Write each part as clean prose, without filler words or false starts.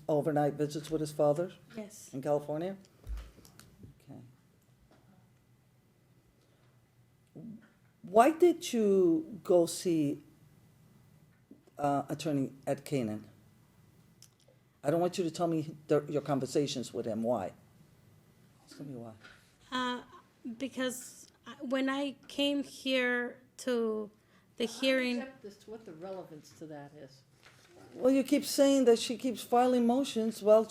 overnight visits with his father Yes. in California? Okay. Why did you go see Attorney Ed Canaan? I don't want you to tell me your conversations with him. Why? Tell me why. Uh, because when I came here to the hearing, As to what the relevance to that is. Well, you keep saying that she keeps filing motions. Well,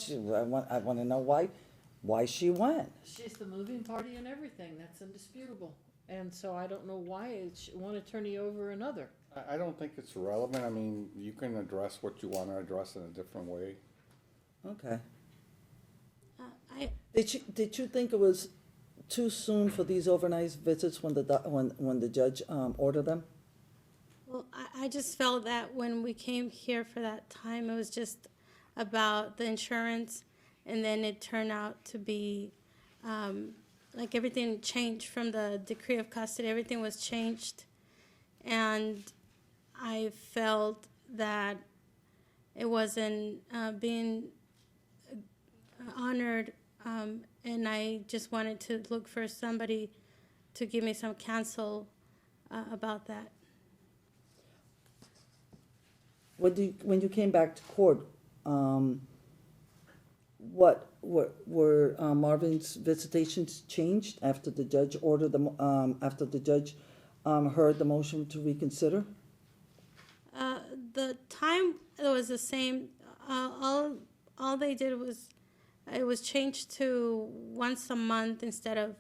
I want to know why she went. She's the moving party and everything, that's indisputable. And so I don't know why it's one attorney over another. I don't think it's relevant. I mean, you can address what you want to address in a different way. Okay. I Did you think it was too soon for these overnight visits when the judge ordered them? well, I just felt that when we came here for that time, it was just about the insurance, and then it turned out to be like everything changed from the decree of custody. Everything was changed, and I felt that it wasn't being honored, and I just wanted to look for somebody to give me some counsel about that. When you came back to court, what were Marvin's visitations changed after the judge ordered them? After the judge heard the motion to reconsider? The time it was the same. All they did was it was changed to once a month instead of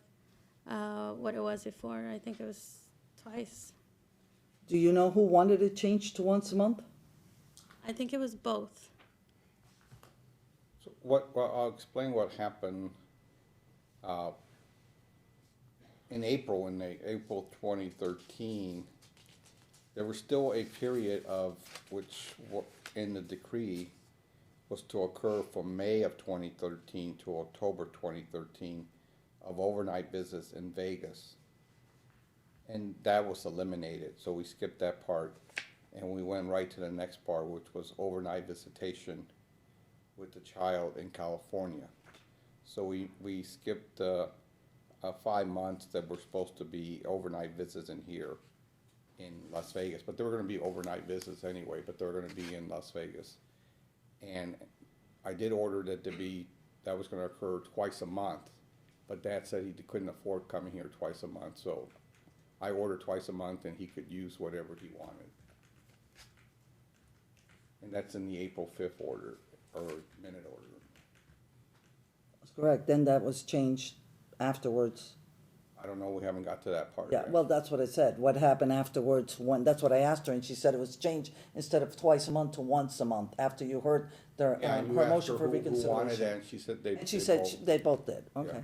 what it was before. I think it was twice. Do you know who wanted it changed to once a month? I think it was both. So I'll explain what happened in April, April 2013. There was still a period of which in the decree was to occur from May of 2013 to October 2013 of overnight visits in Vegas. And that was eliminated, so we skipped that part and we went right to the next part, which was overnight visitation with the child in California. So we skipped 5 months that were supposed to be overnight visits in here in Las Vegas, but they were going to be overnight visits anyway, but they were going to be in Las Vegas. And I did order that was going to occur twice a month, but Dad said he couldn't afford coming here twice a month, so I ordered twice a month and he could use whatever he wanted. And that's in the April 5th order, or minute order. That's correct. Then that was changed afterwards. I don't know, we haven't got to that part Yeah, yet. well, that's what I said. What happened afterwards that's what I asked her, and she said it was changed instead of twice a month to once a month, after you heard her Yeah, you her asked motion her for who wanted reconsideration. that, and she said they. And she they said both- they both did, okay. Yeah.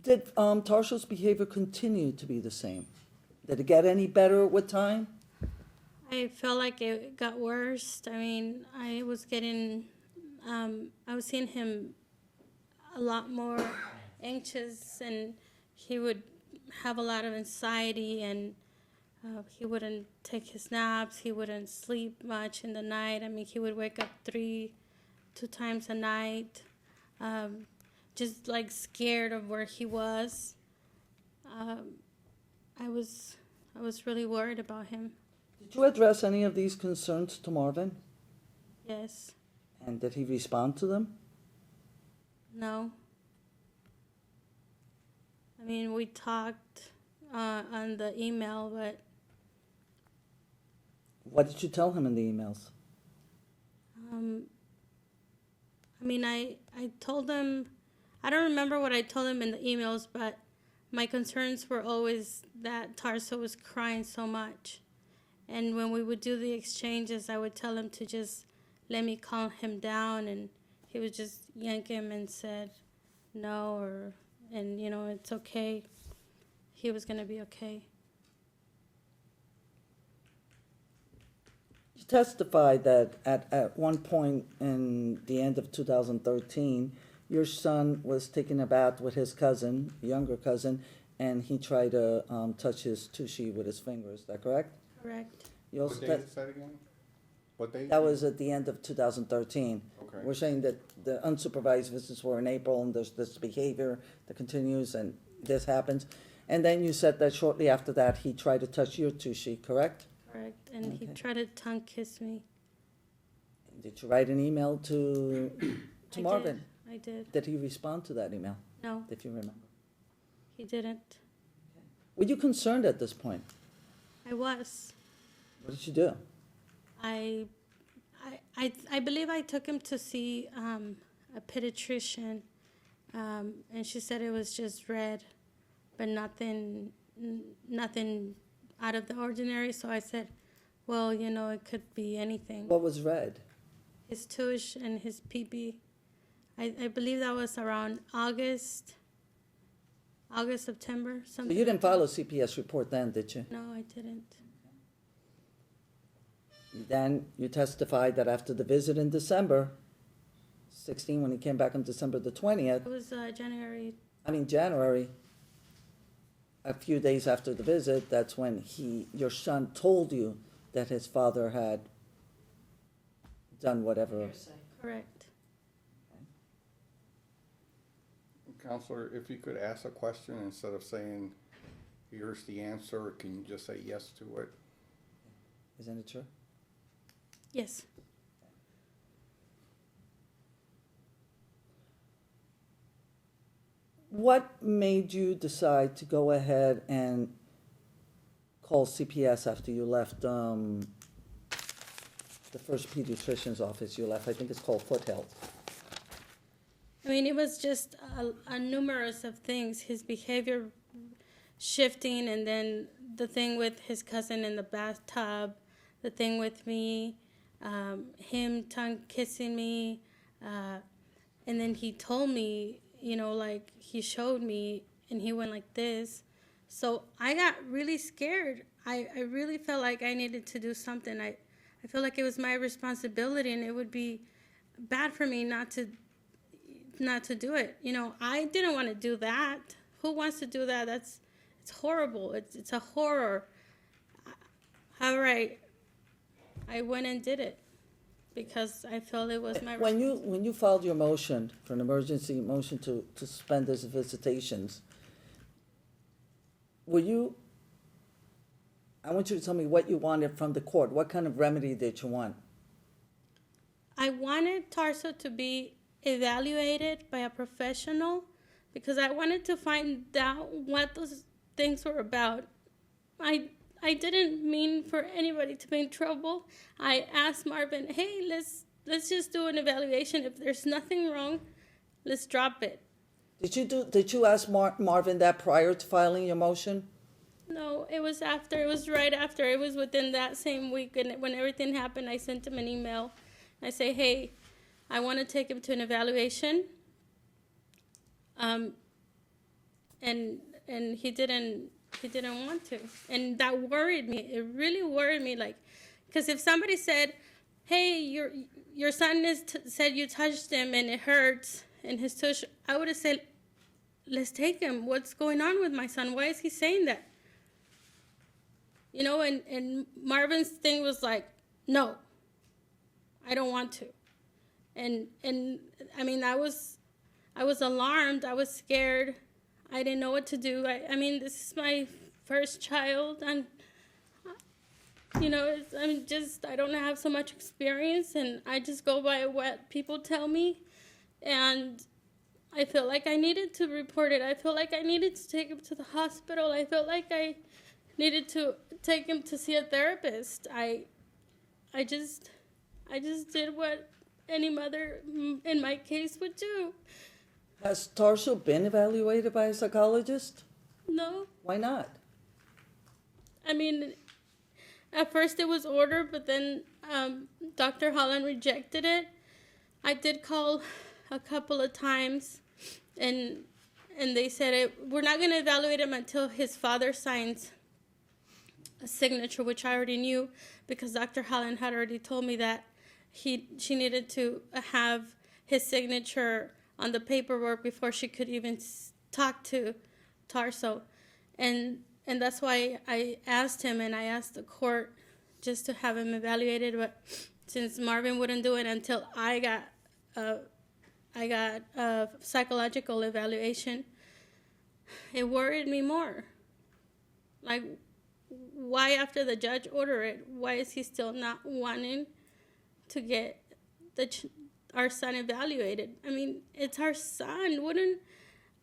Did Tarshal's behavior continue to be the same? Did it get any better with time? I felt like it got worse. I mean, I was seeing him a lot more anxious, and he would have a lot of anxiety, and he wouldn't take his naps. He wouldn't sleep much in the night. I mean, he would wake up two times a night, just like scared of where he was. I was really worried about him. Did you address any of these concerns to Marvin? Yes. And did he respond to them? No. I mean, we talked on the email, but What did you tell him in the emails? I mean, I told him, I don't remember what I told him in the emails, but my concerns were always that Tarso was crying so much. And when we would do the exchanges, I would tell him to just let me calm him down, and he would just yank him and said no, and it's okay. He was going to be okay. You testified that at one point in the end of 2013, your son was taking a bath with his cousin, younger cousin, and he tried to touch his tushy with his fingers. Is that correct? Correct. You also What date is that again? What date? That was at the end of 2013. Okay. We're saying that the unsupervised visits were in April, and there's this behavior that continues, and this happens. And then you said that shortly after that, he tried to touch your tushy, correct? Correct. And he Okay. tried to tongue kiss me. Did you write an email to I Marvin? did. I did. Did he respond to that email, No, if you remember? he didn't. Were you concerned at this point? I was. What did you do? I believe I took him to see a pediatrician, and she said it was just red, but nothing out of the ordinary. So I said, well, you know, it could be anything. What was red? His tush and his pee-pee. I believe that was around August, September, So something. you didn't file a CPS report then, did you? No, I didn't. Then you testified that after the visit in December 16, when he came back on December the 20th, It was January. January, a few days after the visit, that's when your son told you that his father had done whatever. Hearsay. Correct. Counselor, if you could ask a question instead of saying, here's the answer, can you just say yes to it? Isn't it true? Yes. What made you decide to go ahead and call CPS after you left the first pediatrician's office you left? I think it's called Foot Health. I mean, it was just a numerous of things. His behavior shifting, and then the thing with his cousin in the bathtub, the thing with me, him tongue kissing me, and then he told me, you know, like he showed me, and he went like this. So I got really scared. I really felt like I needed to do something. I feel like it was my responsibility, and it would be bad for me not to do it. You know, I didn't want to do that. Who wants to do that? It's horrible. It's a horror. However, I went and did it because I felt it was my When you filed your motion for an emergency motion to suspend his visitations, I want you to tell me what you wanted from the court. What kind of remedy did you want? I wanted Tarso to be evaluated by a professional because I wanted to find out what those things were about. I didn't mean for anybody to be in trouble. I asked Marvin, hey, let's just do an evaluation. If there's nothing wrong, let's drop it. Did you ask Marvin that prior to filing your motion? No, it was after. It was right after. It was within that same week. And when everything happened, I sent him an email. I say, hey, I want to take him to an evaluation. And he didn't want to. And that worried me. It really worried me. Like, because if somebody said, hey, your son said you touched him and it hurts and his tush, I would have said, let's take him. What's going on with my son? Why is he saying that? You know, and Marvin's thing was like, no, I don't want to. And I mean, I was alarmed. I was scared. I didn't know what to do. I mean, this is my first child, and you know, I don't have so much experience, and I just go by what people tell me, and I felt like I needed to report it. I felt like I needed to take him to the hospital. I felt like I needed to take him to see a therapist. I just did what any mother in my case would do. Has Tarso been evaluated by a psychologist? No. Why not? I mean, at first it was ordered, but then Dr. Holland rejected it. I did call a couple of times, and they said we're not going to evaluate him until his father signs a signature, which I already knew because Dr. Holland had already told me that she needed to have his signature on the paperwork before she could even talk to Tarso. And that's why I asked him, and I asked the court just to have him evaluated, but since Marvin wouldn't do it until I got a psychological evaluation, it worried me more. Like, why after the judge ordered it, why is he still not wanting to get our son evaluated? I mean, it's our son.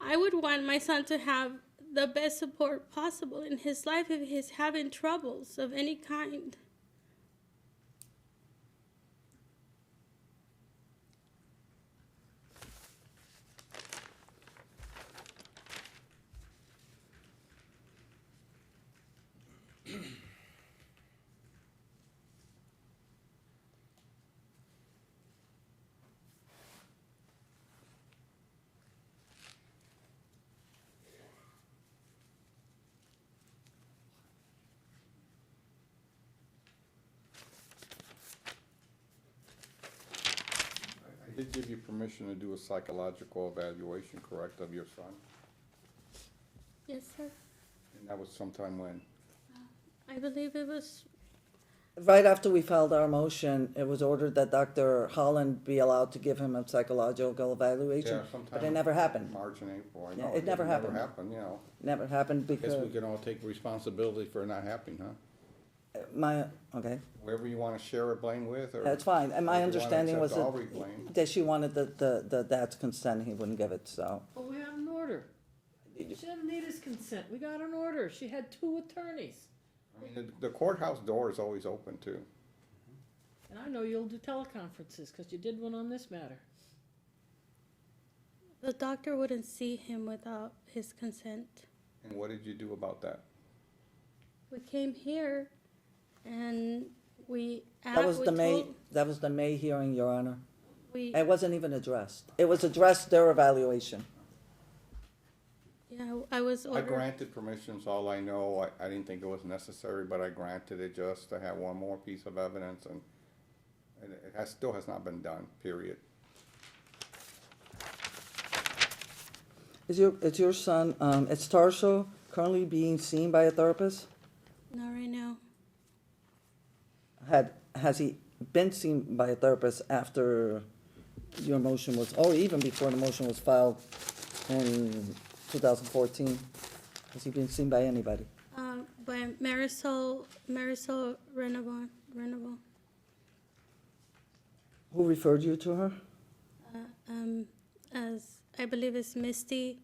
I would want my son to have the best support possible in his life if he's having troubles of any kind. I did give you permission to do a psychological evaluation, correct, of your son? Yes, sir. And that was sometime when? I believe it was, Right after we filed our motion, it was ordered that Dr. Holland be allowed to give him a psychological evaluation, Yeah, sometime. but it never happened. March and April, I Yeah, know. it never happened. Never happened, you know. Never happened Guess we because can all take responsibility for it not happening, huh? okay, Whoever you wanna share a blame with, or? that's fine. And my If you wanna understanding was accept all blame. that she wanted the dad's consent, he wouldn't give it, so. Well, we had an order. She didn't need his consent. We got an order. She had 2 attorneys. I mean, the courthouse door is always open too. And I know you'll do teleconferences, because you did one on this matter. the doctor wouldn't see him without his consent. And what did you do about that? We came here and we That was the May, told- that was the May hearing, Your Honor. we, It wasn't even addressed. It was addressed, their evaluation. yeah, I was I ordered. granted permissions, all I know, I didn't think it was necessary, but I granted it just to have one more piece of evidence, and it still has not been done, period. Is your son, is Tarso currently being seen by a therapist? Not right now. Has he been seen by a therapist after your motion was, or even before the motion was filed in 2014? Has he been seen by anybody? By Marisol Renovon. Who referred you to her? As I believe it's Misty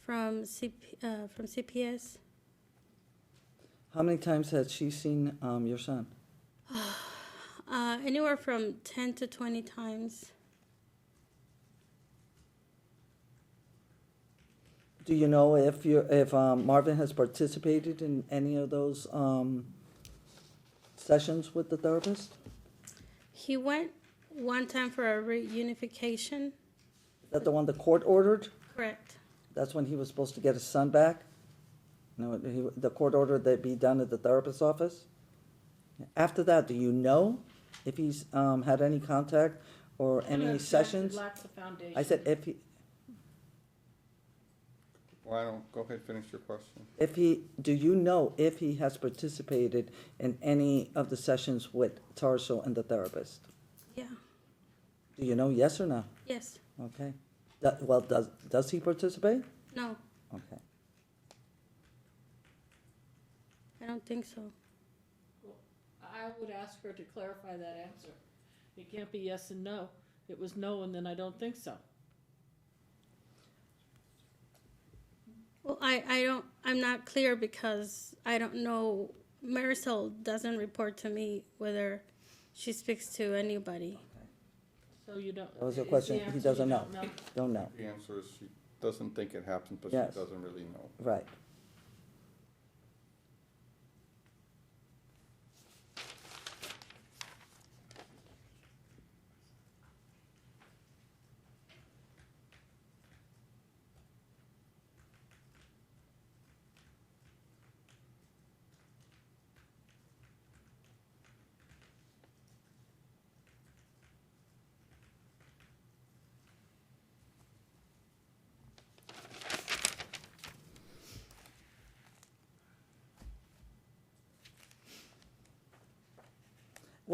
from CPS. How many times has she seen your son? Anywhere from 10 to 20 times. Do you know if Marvin has participated in any of those sessions with the therapist? He went one time for a reunification. Is that the one the court ordered? Correct. That's when he was supposed to get his son back? No, the court ordered that be done at the therapist's office? After that, do you know if he's had any contact or any It sessions? lacks the foundation. I said if he, Well, I don't, go ahead, finish your question. do you know if he has participated in any of the sessions with Tarso and the therapist? Yeah. Do you know, yes or no? Yes. Okay. Well, does he participate? No. Okay. I don't think so. I would ask her to clarify that answer. It can't be yes and no. It was no, and then I don't think so. Well, I'm not clear because I don't know. Marisol doesn't report to me whether she speaks to anybody. So you don't. That was your is the question. He answer doesn't you know. Don't know. The answer is she doesn't think it happened, but Yes. she doesn't really know. Right.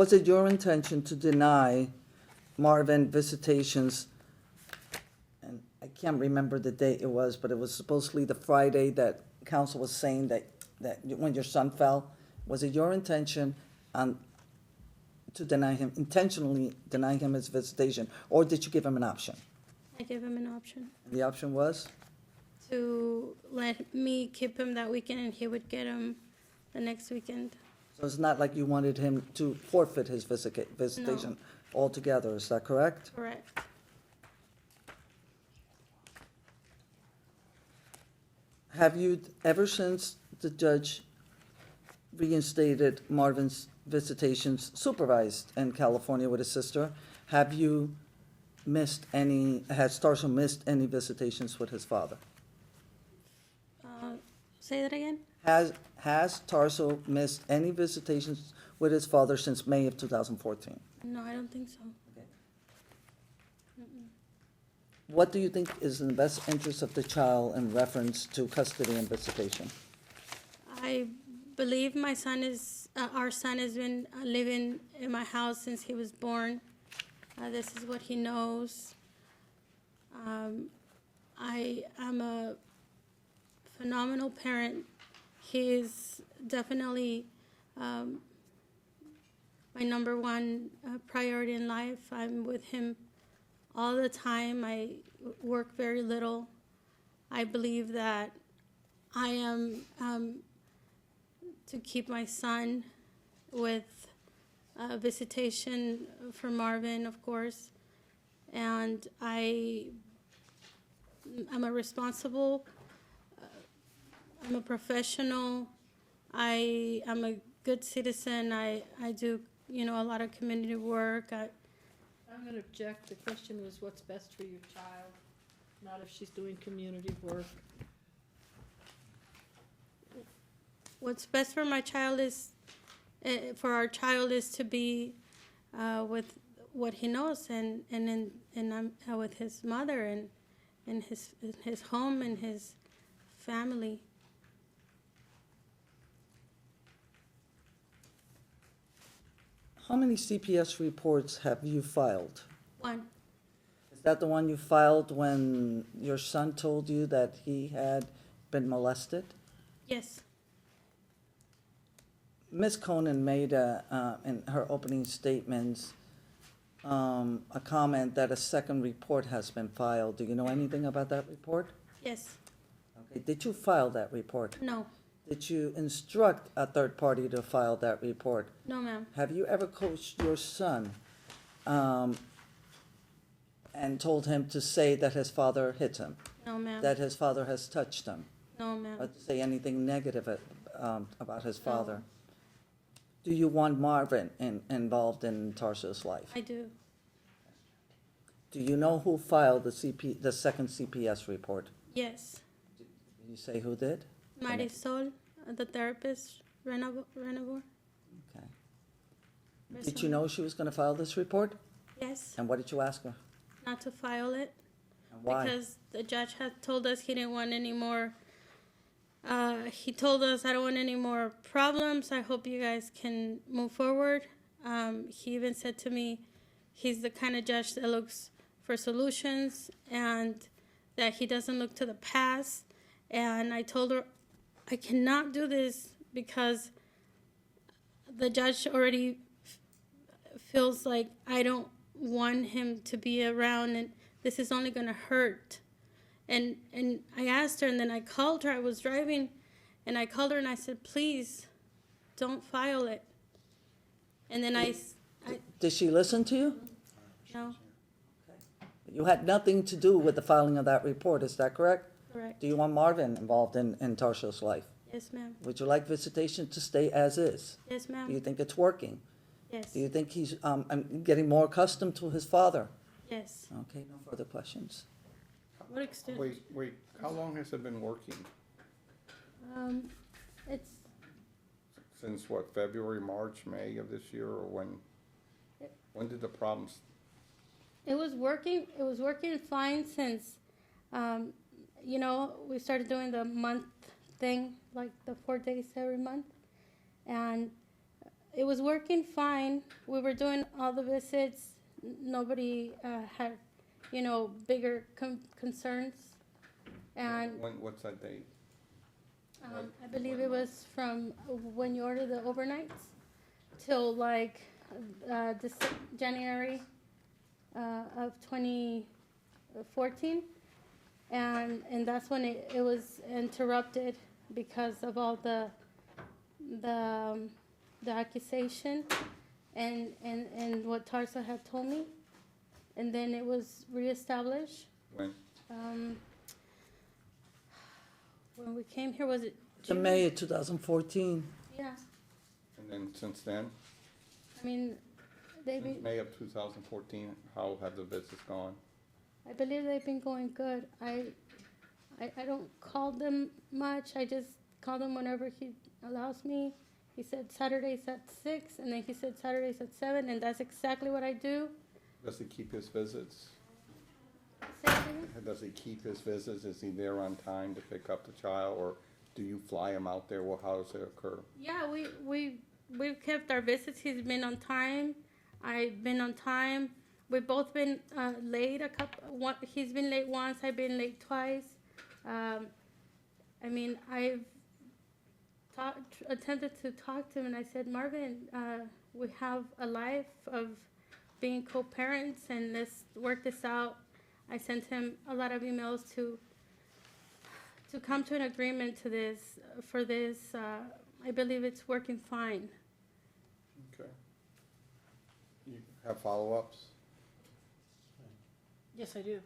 Was it your intention to deny Marvin visitations? And I can't remember the date it was, but it was supposedly the Friday that council was saying that when your son fell. Was it your intention to deny him, intentionally deny him his visitation, or did you give him an option? I gave him an option The option was? to let me keep him that weekend and he would get him the next weekend. So it's not like you wanted him to forfeit his visitation altogether, is that correct? Correct. Have you, ever since the judge reinstated Marvin's visitations supervised in California with his sister, have you has Tarso missed any visitations with his father? Say that again? Has Tarso missed any visitations with his father since May of 2014? No, I don't think so. What do you think is in the best interest of the child in reference to custody and visitation? I believe my son our son has been living in my house since he was born. This is what he knows. I am a phenomenal parent. He is definitely my number one priority in life. I'm with him all the time. I work very little. I believe that I am to keep my son with visitation for Marvin, of course. And I'm a responsible, I'm a professional, I am a good citizen. I do, a lot of community work. I'm gonna object. The question was what's best for your child, not if she's doing community work. What's best for my child is, for our child is to be with what he knows, and I'm with his mother and in his home and his family. How many CPS reports have you filed? One, Is that the one you filed when your son told you that he had been molested? yes, Ms. Conan made in her opening statements, a comment that a second report has been filed. Do you know anything about that report? yes, Okay, did you file that report? no, Did you instruct a third party to file that report? no, ma'am, Have you ever coached your son, and told him to say that his father hit him, no, ma'am, that his father has touched him, no, or ma'am, to say anything negative about his father? Do you want Marvin involved in Tarso's life? I do. Do you know who filed the second CPS report? Yes, Did you say who did? Marisol, the therapist, Renovor. Okay. Did you know she was going to file this report? Yes, And what did you ask her? not to file it. And why? Because the judge had told us he didn't want any more. He told us, I don't want any more problems. I hope you guys can move forward. He even said to me, he's the kind of judge that looks for solutions and that he doesn't look to the past. And I told her, I cannot do this because the judge already feels like I don't want him to be around, and this is only going to hurt. And I asked her, and then I called her. I was driving, and I called her, and I said, please, don't file it. And then I Did she listen to you? no, You had nothing to do with the filing of that report, is that correct? correct. Do you want Marvin involved in Tarso's life? Yes, ma'am. Would you like visitation to stay as is? Yes, Do you ma'am. think it's working? Yes. Do you think he's getting more accustomed to his father? Yes. Okay, no further questions. What extent? Wait, how long has it been working? It's Since what, February, March, May of this year, or when did the problems? It was working. It was working fine since, we started doing the month thing, like the 4 days every month, and it was working fine. We were doing all the visits. Nobody had, bigger concerns. And What's that date? I believe it was from when you order the overnights till like this January of 2014, and that's when it was interrupted because of all the accusation and what Tarsa had told me, and then it was reestablished. When? When we came here, was it In June? May of 2014. Yeah, And then since then, I mean, since May of 2014, how have the visits gone? I believe they've been going good. I don't call them much. I just call them whenever he allows me. He said Saturdays at 6, and then he said Saturdays at 7, and that's exactly what I do. Does he keep his visits? Say it again? Does he keep his visits? Is he there on time to pick up the child, or do you fly him out there? Well, how does it occur? Yeah, we've kept our visits. He's been on time. I've been on time. We've both been late he's been late once. I've been late twice. I mean, I've attempted to talk to him, and I said, Marvin, we have a life of being co-parents, and let's work this out. I sent him a lot of emails to come to an agreement to this. For this, I believe it's working fine. Okay. You have follow-ups? Yes, I do.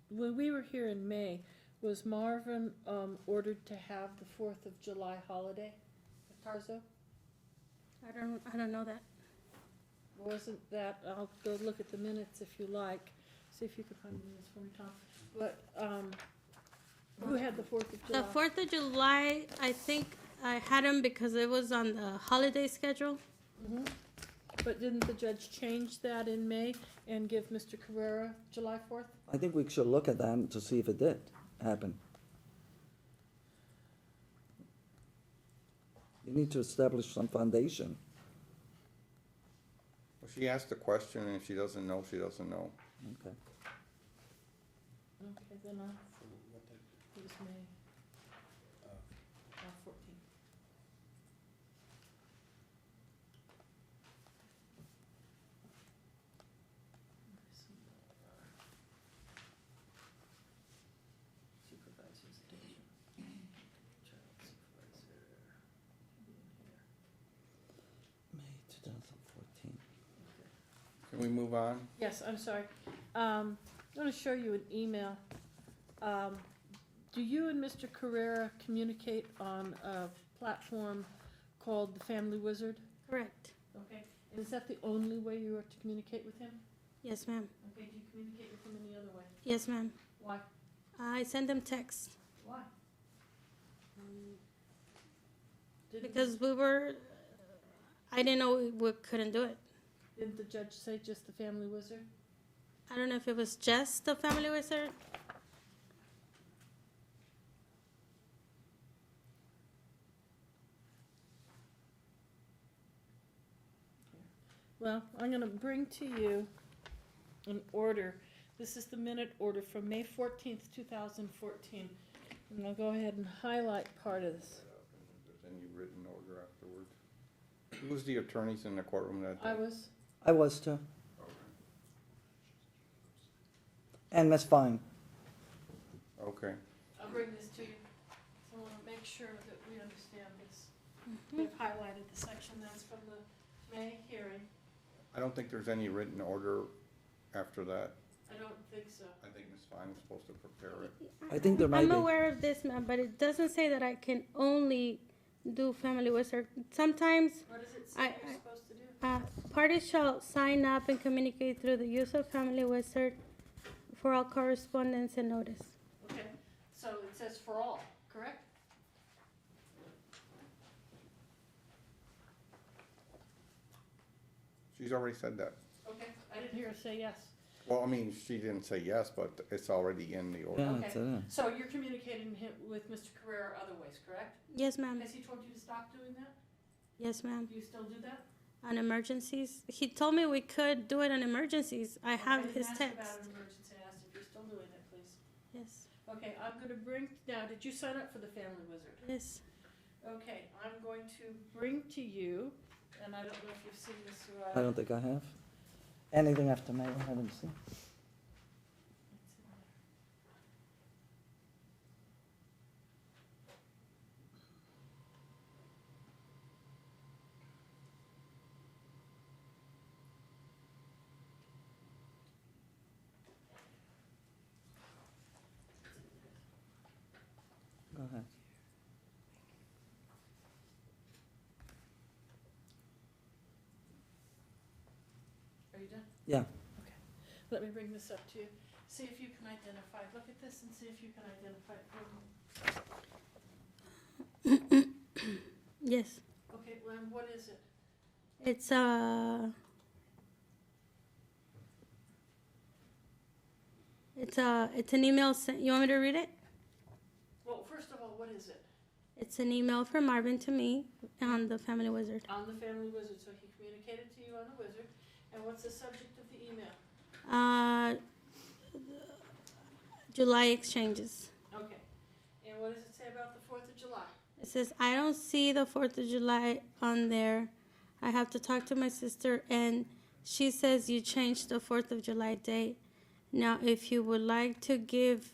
When we were here in May, was Marvin ordered to have the 4th of July holiday at Tarzo? I don't know that. Wasn't that, I'll go look at the minutes if you like, see if you can find the minutes for me, Tom. But, who had the 4th of July? The 4th of July, I think I had him because it was on the holiday schedule. Mhm. But didn't the judge change that in May and give Mr. Carrera July 4th? I think we should look at that to see if it did happen. You need to establish some foundation. Well, she asked the question, and if she doesn't know, she doesn't know. Okay. Okay, then it was May 14th. Supervisor's date. Child supervisor. May 2014. Can we move on? Yes, I'm sorry. I'm going to show you an email. Do you and Mr. Carrera communicate on a platform called the Family Wizard? Correct. Okay. And is that the only way you are to communicate with him? Yes, ma'am. Okay, do you communicate with him any other way? Yes, ma'am. Why? I send him texts Why? because I didn't know we couldn't do it. Didn't the judge say just the Family Wizard? I don't know if it was just the family wizard. Well, I'm going to bring to you an order. This is the minute order from May 14th, 2014. And I'll go ahead and highlight part of this. If there's any written order afterwards. Who was the attorneys in the courtroom that day? I was too. And Miss Fine. Okay. I'll bring this to you. So I want to make sure that we understand this. We've highlighted the section that's from the May hearing. I don't think there's any written order after that. I don't think so. I think Ms. Fine was supposed to prepare it. I think there might I'm be. aware of this, ma'am, but it doesn't say that I can only do family wizard. Sometimes What does it I- say you're supposed to do? parties shall sign up and communicate through the use of family wizard for all correspondence and notice. Okay, so it says for all, correct? She's already said that. Okay, I didn't hear her say yes. Well, I mean, she didn't say yes, but it's already in the order. Yeah, Okay. it's in. So you're communicating with Mr. Carrera other ways, correct? Yes, ma'am. Has he told you to stop doing that? Yes, ma'am. Do you still do that? On emergencies. He told me we could do it on emergencies. I have his I didn't text. ask about an emergency, I asked if you're still doing it, please. Yes. Okay, I'm gonna bring, now, did you sign up for the Family Wizard? Yes. Okay, I'm going to bring to you, and I don't know if you've seen this, I don't think I have. Anything after May, I haven't seen. Go ahead. Are you done? Yeah. Let me bring this up to you. See if you can identify, look at this and see if you can identify it for me. Yes. Okay, Len, what is it? It's it's an email sent. You want me to read it? Well, first of all, what is it? It's an email from Marvin to me on the Family Wizard. On the Family Wizard, so he communicated to you on the Wizard. And what's the subject of the email? July exchanges. Okay. And what does it say about the 4th of July? It says, I don't see the 4th of July on there. I have to talk to my sister, and she says you changed the 4th of July date. Now, if you would like to give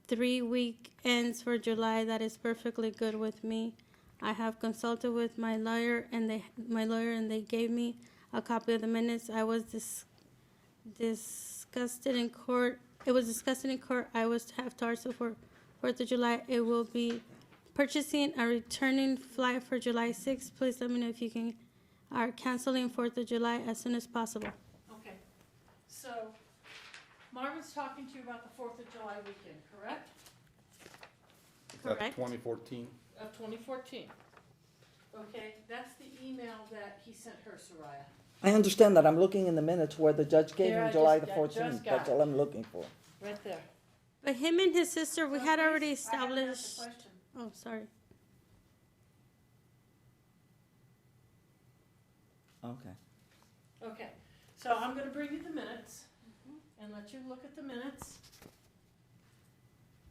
3 weekends for July, that is perfectly good with me. I have consulted with my lawyer, and they gave me a copy of the minutes. I was discussed in court. It was discussed in court. I was to have Tarso for 4th of July. It will be purchasing a returning flight for July 6th. Please let me know if you can are canceling 4th of July as soon as possible. Okay. So, Marvin's talking to you about the 4th of July weekend, correct? Is that Correct. 2014? Of 2014. Okay, that's the email that he sent her, Soraya. I understand that. I'm looking in the minutes where the judge gave Here, I him July just- the I just 14th. got That's it. all I'm looking for. Right there. But him and his sister, we So had please, already I haven't asked established. the question. Oh, sorry. Okay. Okay, so I'm gonna bring you the minutes and let you look at the minutes.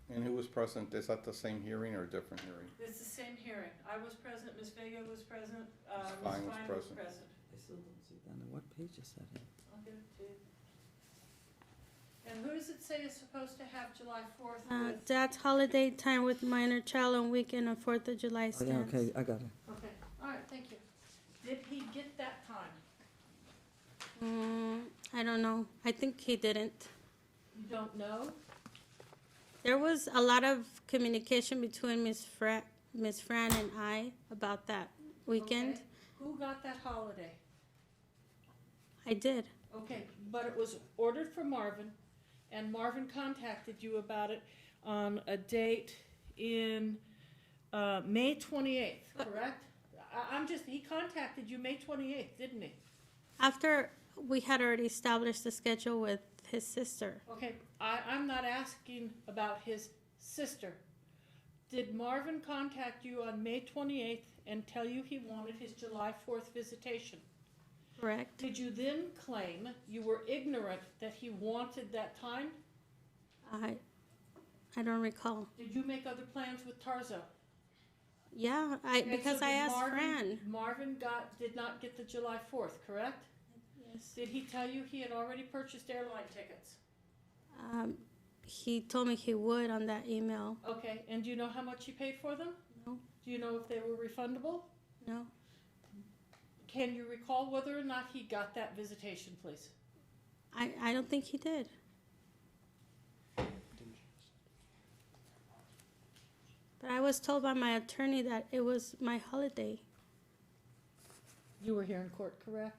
And who was present? Is that the same hearing or a different hearing? It's the same hearing. I was present, Ms. Vega was present, Ms. Ms. Fine was Fine was present. present. I still don't see that. And what page is that in? I'll give it to you. And who does it say is supposed to have July 4th with? Dad's holiday time with minor child on weekend on 4th of July Oh, yeah, stands. okay, I got it. Okay, all right, thank you. Did he get that time? I don't know. I think he didn't. You don't know? There was a lot of communication between Miss Fran and I about that weekend. Okay. Who got that holiday? I did. Okay, but it was ordered for Marvin, and Marvin contacted you about it on a date in May 28th, correct? He contacted you May 28th, didn't he? After we had already established the schedule with his sister. Okay, I'm not asking about his sister. Did Marvin contact you on May 28th and tell you he wanted his July 4th visitation? Correct. Did you then claim you were ignorant that he wanted that time? I don't recall. Did you make other plans with Tarzo? Yeah, And because so I did asked Fran. Marvin did not get the July 4th, correct? Yes. Did he tell you he had already purchased airline tickets? He told me he would on that email. Okay, and do you know how much he paid for them? No, Do you know if they were refundable? no. Can you recall whether or not he got that visitation, please? I don't think he did. But I was told by my attorney that it was my holiday. You were here in court, correct?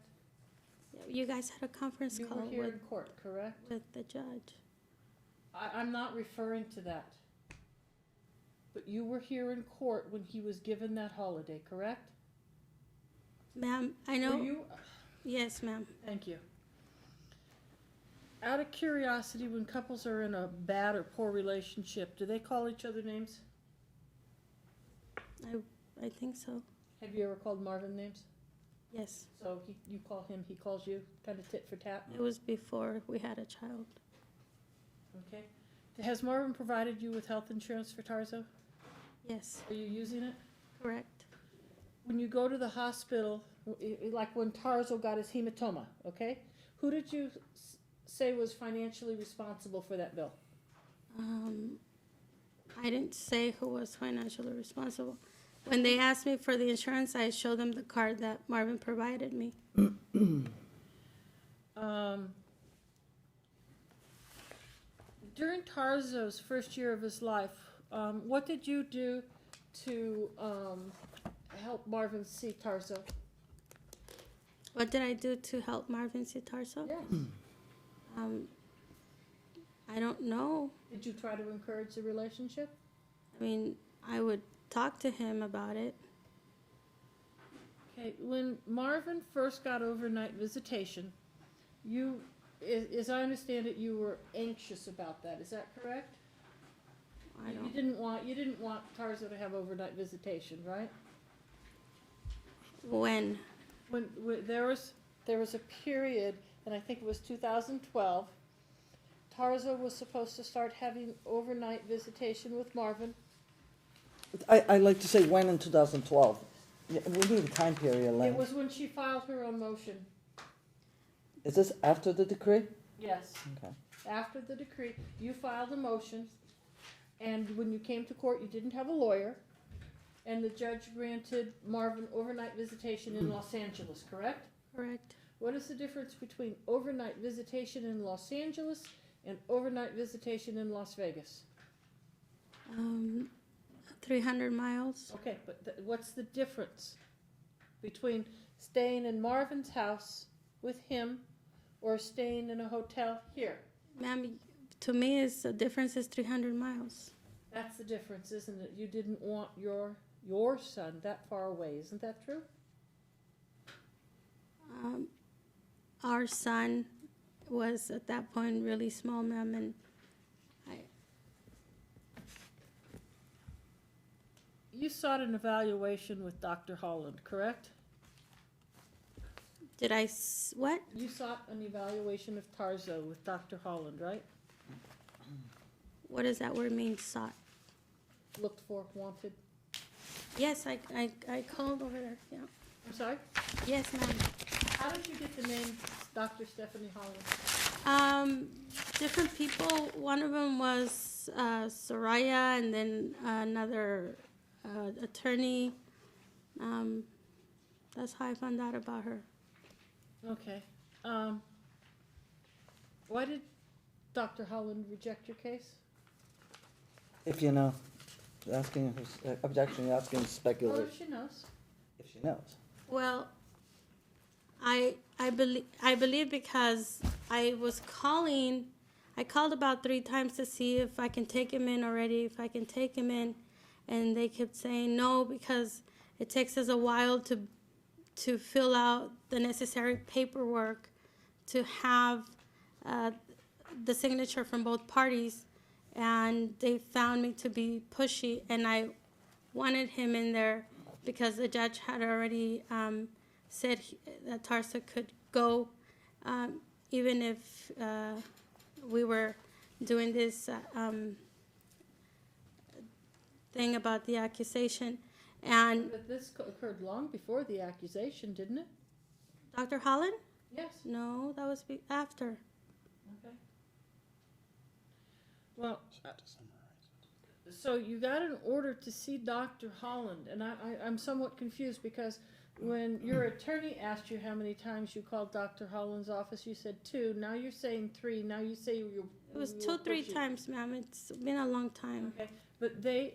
You guys had a conference You call were here with, in court, correct? with the judge. I'm not referring to that. But you were here in court when he was given that holiday, correct? Ma'am, I Were know. you? Yes, ma'am. Thank you. Out of curiosity, when couples are in a bad or poor relationship, do they call each other names? I think so. Have you ever called Marvin names? Yes, So you call him, he calls you, kind of tit for tat? it was before we had a child. Okay. Has Marvin provided you with health insurance for Tarzo? Yes, Are you using it? correct. When you go to the hospital, like when Tarzo got his hematoma, okay? Who did you say was financially responsible for that bill? I didn't say who was financially responsible. When they asked me for the insurance, I showed them the card that Marvin provided me. During Tarzo's first year of his life, what did you do to help Marvin see Tarzo? What did I do to help Marvin see Tarso? Yes. I don't know. Did you try to encourage the relationship? I mean, I would talk to him about it. Okay, when Marvin first got overnight visitation, you, as I understand it, you were anxious about that. Is that correct? I You don't. didn't want Tarzo to have overnight visitation, right? When? When there was a period, and I think it was 2012. Tarzo was supposed to start having overnight visitation with Marvin. I like to say when in 2012. Yeah, we need a time period, It Lynn. was when she filed her own motion. Is this after the decree? Yes. Okay. After the decree, you filed a motion, and when you came to court, you didn't have a lawyer, and the judge granted Marvin overnight visitation in Los Angeles, correct? Correct. What is the difference between overnight visitation in Los Angeles and overnight visitation in Las Vegas? 300 miles. Okay, but what's the difference between staying in Marvin's house with him or staying in a hotel here? Ma'am, to me, the difference is 300 miles. That's the difference, isn't it? You didn't want your son that far away, isn't that true? Our son was at that point really small, ma'am, and You sought an evaluation with Dr. Holland, correct? what? You sought an evaluation of Tarzo with Dr. Holland, right? What does that word mean, sought? Looked for, wanted. Yes, I called over there, yeah. I'm sorry? Yes, ma'am. How did you get the name Dr. Stephanie Holland? Different people. One of them was Soraya, and then another attorney. That's how I found out about her. Okay. Why did Dr. Holland reject your case? If you know, asking objection, you're asking Well, speculation. if she knows. If she knows. Well, I believe because I was calling. I called about 3 times to see if I can take him in already, if I can take him in, and they kept saying no because it takes us a while to fill out the necessary paperwork to have the signature from both parties, and they found me to be pushy, and I wanted him in there because the judge had already said that Tarsa could go, even if we were doing this thing about the accusation. And But this occurred long before the accusation, didn't it? Dr. Holland? Yes. No, that was after. Okay. Well, so you got an order to see Dr. Holland, and I'm somewhat confused because when your attorney asked you how many times you called Dr. Holland's office, you said 2. Now you're saying 3. Now you say you. It was you were 2-3 pushy. times, ma'am. It's been a long time. Okay, but they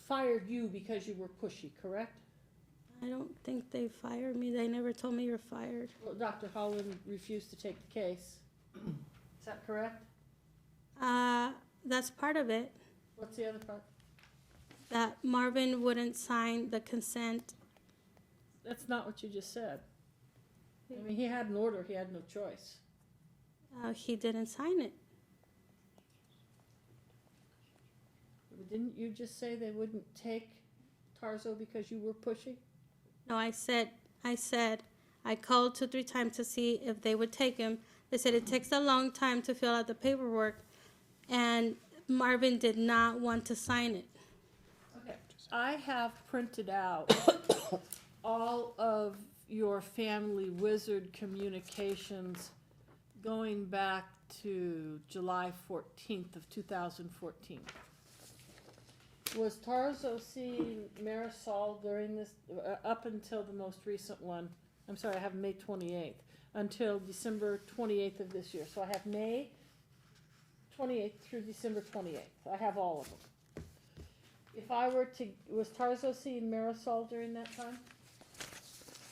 fired you because you were pushy, correct? I don't think they fired me. They never told me you're fired. Well, Dr. Holland refused to take the case. Is that correct? That's part of it. What's the other part? That Marvin wouldn't sign the consent. That's not what you just said. I mean, he had an order, he had no choice. He didn't sign it. Didn't you just say they wouldn't take Tarzo because you were pushy? No, I said, I called 2, 3 times to see if they would take him. They said it takes a long time to fill out the paperwork, and Marvin did not want to sign it. Okay, I have printed out all of your Family Wizard communications going back to July 14th of 2014. Was Tarzo seeing Marisol during this, up until the most recent one? I'm sorry, I have May 28th, until December 28th of this year. So I have May 28th through December 28th. I have all of them. If I were to, was Tarzo seeing Marisol during that time?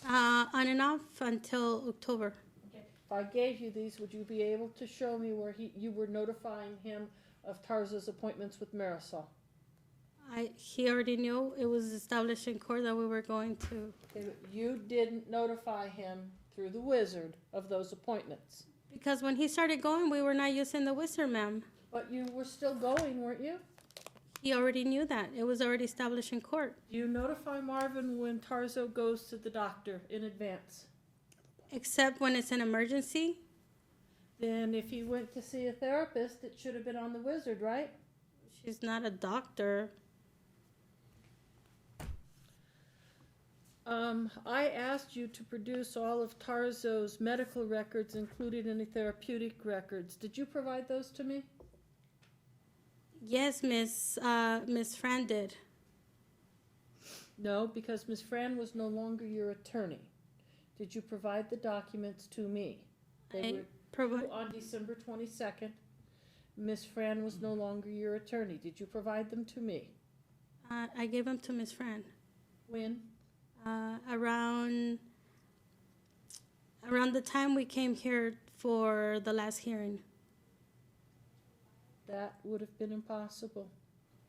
On and off until October. Okay. If I gave you these, would you be able to show me where you were notifying him of Tarzo's appointments with Marisol? He already knew it was established in court that we were going to, Okay, but you didn't notify him through the wizard of those appointments. because when he started going, we were not using the wizard, ma'am. But you were still going, weren't you? He already knew that. It was already established in court. Do you notify Marvin when Tarzo goes to the doctor in advance? Except when it's an emergency. Then if he went to see a therapist, it should have been on the wizard, right? She's not a doctor. I asked you to produce all of Tarzo's medical records, including any therapeutic records. Did you provide those to me? Yes, Miss Fran did. No, because Ms. Fran was no longer your attorney. Did you provide the documents to me? They I were provi- due on December 22nd. Ms. Fran was no longer your attorney. Did you provide them to me? I gave them to Miss Fran. When? Around the time we came here for the last hearing. That would have been impossible.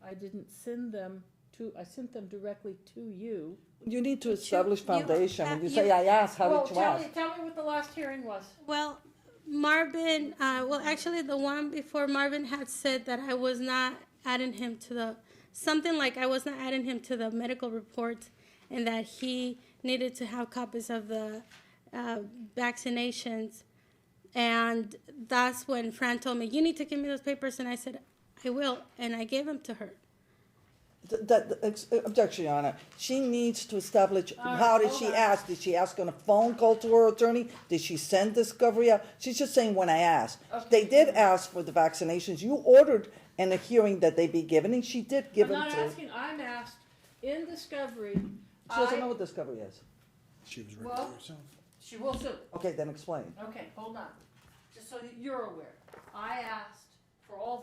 I didn't send them to, I sent them directly to you. You need to establish you- foundation. When you say, you- I asked, how Well, did you ask? tell me what the last hearing was. Well, Marvin, actually the one before Marvin had said that I was not adding him to the, something like I was not adding him to the medical reports, and that he needed to have copies of the vaccinations. And that's when Fran told me, you need to give me those papers. And I said, I will. And I gave them to her. Objection, Your Honor. She needs to establish, right, how did hold she on. ask? Did she ask on a phone call to her attorney? Did she send discovery out? She's just saying when I asked. Okay. They did ask for the vaccinations. You ordered in a hearing that they be given, and she did give I'm them not to. asking, I'm asked, in discovery, She doesn't know what discovery is. She was Well- representing herself. She will soon. Okay, then explain. Okay, hold on. Just so that you're aware, I asked for all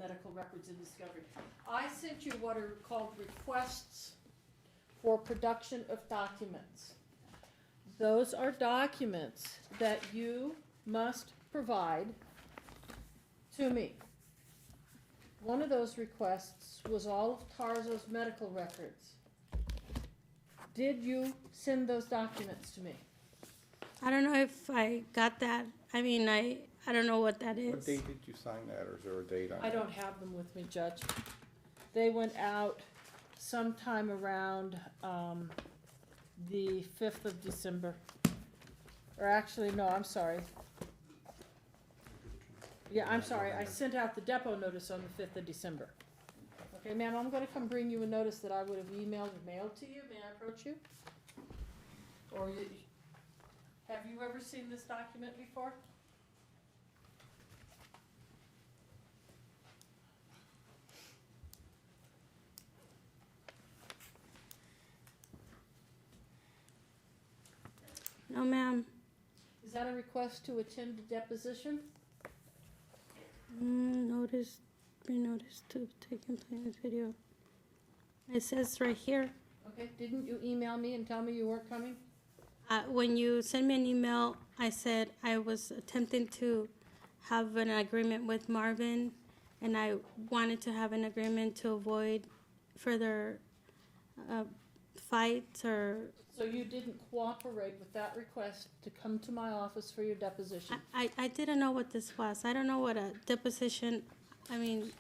medical records in discovery. I sent you what are called requests for production of documents. Those are documents that you must provide to me. One of those requests was all of Tarzo's medical records. Did you send those documents to me? I don't know if I got that. I mean, I don't know what that What is. date did you sign that, or is there a date on it? I don't have them with me, Judge. They went out sometime around, the 5th of December. Or actually, no, I'm sorry. Yeah, I'm sorry, I sent out the depot notice on the 5th of December. Okay, ma'am, I'm gonna come bring you a notice that I would have emailed or mailed to you. May I approach you? Or have you ever seen this document before? No, ma'am. Is that a request to attend a deposition? Notice, re-notice to take and play this video. It says right here. Okay, didn't you email me and tell me you weren't coming? When you sent me an email, I said I was attempting to have an agreement with Marvin, and I wanted to have an agreement to avoid further fights or. So you didn't cooperate with that request to come to my office for your deposition? I didn't know what this was. I don't know what a deposition. I mean,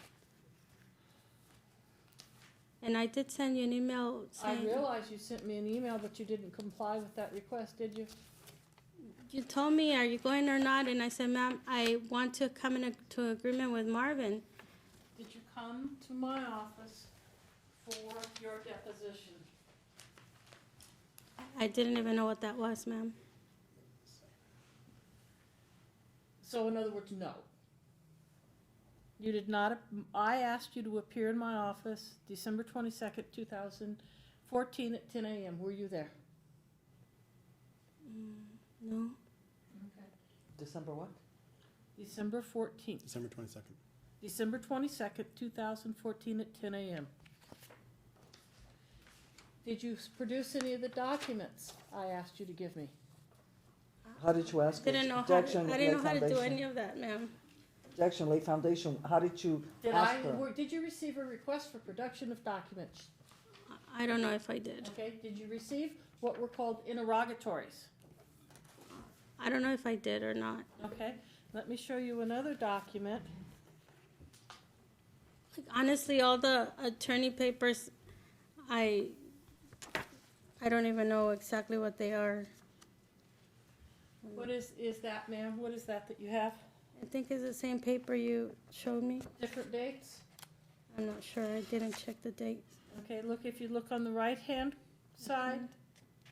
And I did send you an email I saying, realize you sent me an email, but you didn't comply with that request, did you? you told me, are you going or not? And I said, ma'am, I want to come into agreement with Marvin. Did you come to my office for your deposition? I didn't even know what that was, ma'am. So in other words, no. You did not, I asked you to appear in my office December 22nd, 2014 at 10 a.m. Were you there? No. December what? December 14th. December 22nd. December 22nd, 2014 at 10 a.m. Did you produce any of the documents I asked you to give me? How did you ask? us? Didn't know how Jackson to, I didn't know Lake how to do Foundation. any of that, ma'am. Jackson Lake Foundation, how did you ask her? Did you receive a request for production of documents? I don't know if I did. Okay, did you receive what were called interrogatories? I don't know if I did or not. Okay, let me show you another document. Like, honestly, all the attorney papers, I don't even know exactly what they are. What is that, ma'am? What is that you have? I think it's the same paper you showed me. Different dates? I'm not sure. I didn't check the dates. Okay, look, if you look on the right-hand side,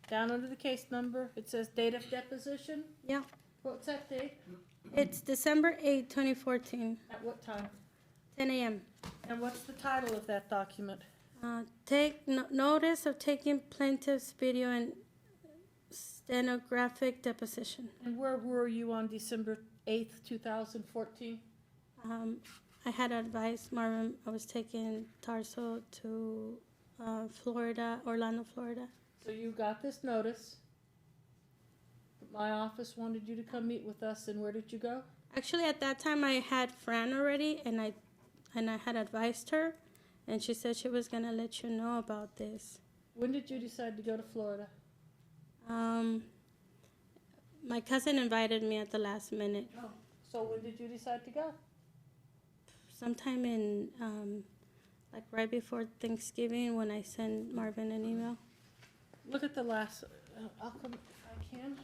down under the case number, it says date of deposition. Yeah. What's that date? It's December 8, 2014, At what time? 10 a.m. And what's the title of that document? Notice of taking plaintiff's video and stenographic deposition. And where were you on December 8th, 2014? I had advised Marvin I was taking Tarso to Florida, Orlando, Florida. So you got this notice. My office wanted you to come meet with us, and where did you go? Actually, at that time, I had Fran already, and I had advised her, and she said she was gonna let you know about this. When did you decide to go to Florida? My cousin invited me at the last minute, Oh. So when did you decide to go? sometime in like right before Thanksgiving when I sent Marvin an email. Look at the last, I'll come if I can.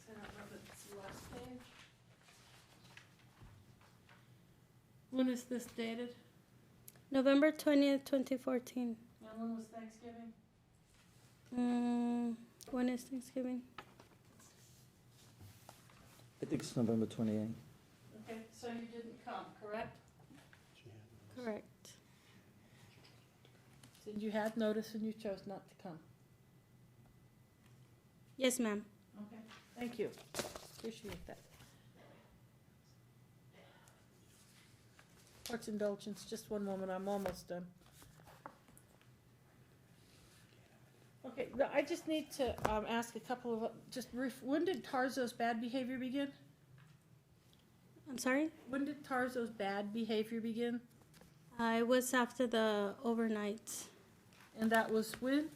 I don't know if it's the last page. When is this dated? November 20th, 2014. And when was Thanksgiving? When is Thanksgiving? I think it's November 28th. Okay, so you didn't come, correct? Correct. So you had notice and you chose not to come. Yes, ma'am. Okay, thank you. Appreciate that. Court's indulgence, just one moment, I'm almost done. Okay, I just need to ask a couple of, when did Tarzo's bad behavior begin? I'm sorry? When did Tarzo's bad behavior begin? It was after the overnight. And that was when?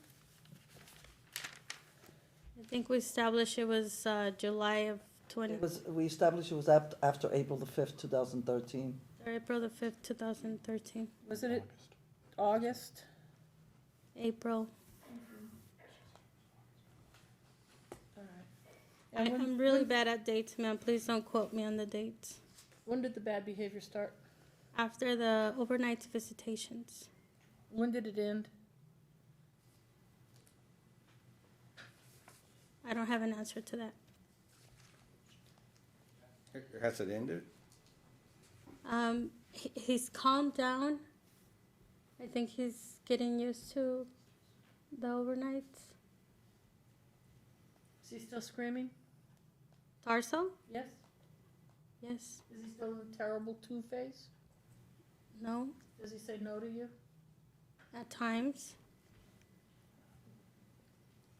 I think we established it was July of 20, We established it was after April the 5th, 2013. or April the 5th, 2013. Was it August? April. All right. And I'm really bad at dates, ma'am. Please don't quote me on the dates. When did the bad behavior start? After the overnight visitations. When did it end? I don't have an answer to that. Has it ended? He's calmed down. I think he's getting used to the overnights. Is he still screaming? Tarso? Yes? Yes. Is he still a terrible two-face? No. Does he say no to you? At times.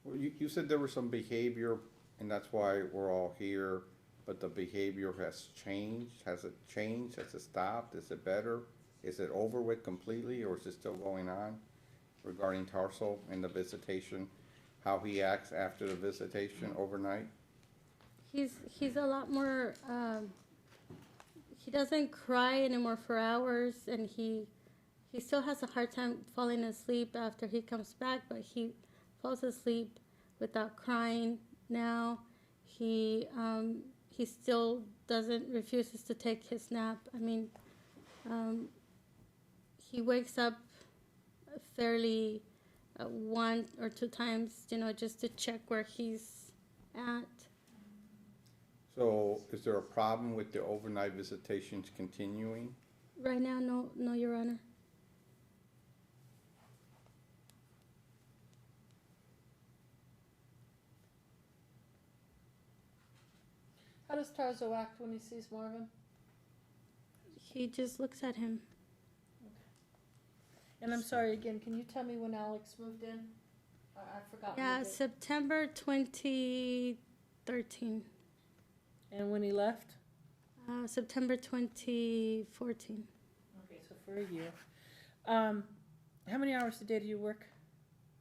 Well, you said there was some behavior, and that's why we're all here, but the behavior has changed. Has it changed? Has it stopped? Is it better? Is it over with completely, or is it still going on regarding Tarso and the visitation? How he acts after the visitation overnight? He's a lot more. He doesn't cry anymore for hours, and he he still has a hard time falling asleep after he comes back, but he falls asleep without crying now. He still refuses to take his nap. I mean, he wakes up fairly one or two times, just to check where he's at. So is there a problem with the overnight visitations continuing? Right now, no, Your Honor. How does Tarzo act when he sees Marvin? He just looks at him. And I'm sorry again, can you tell me when Alex moved in? I've forgotten. Yeah, the date. September 2013. And when he left? September 2014. Okay, so for a year. How many hours a day do you work?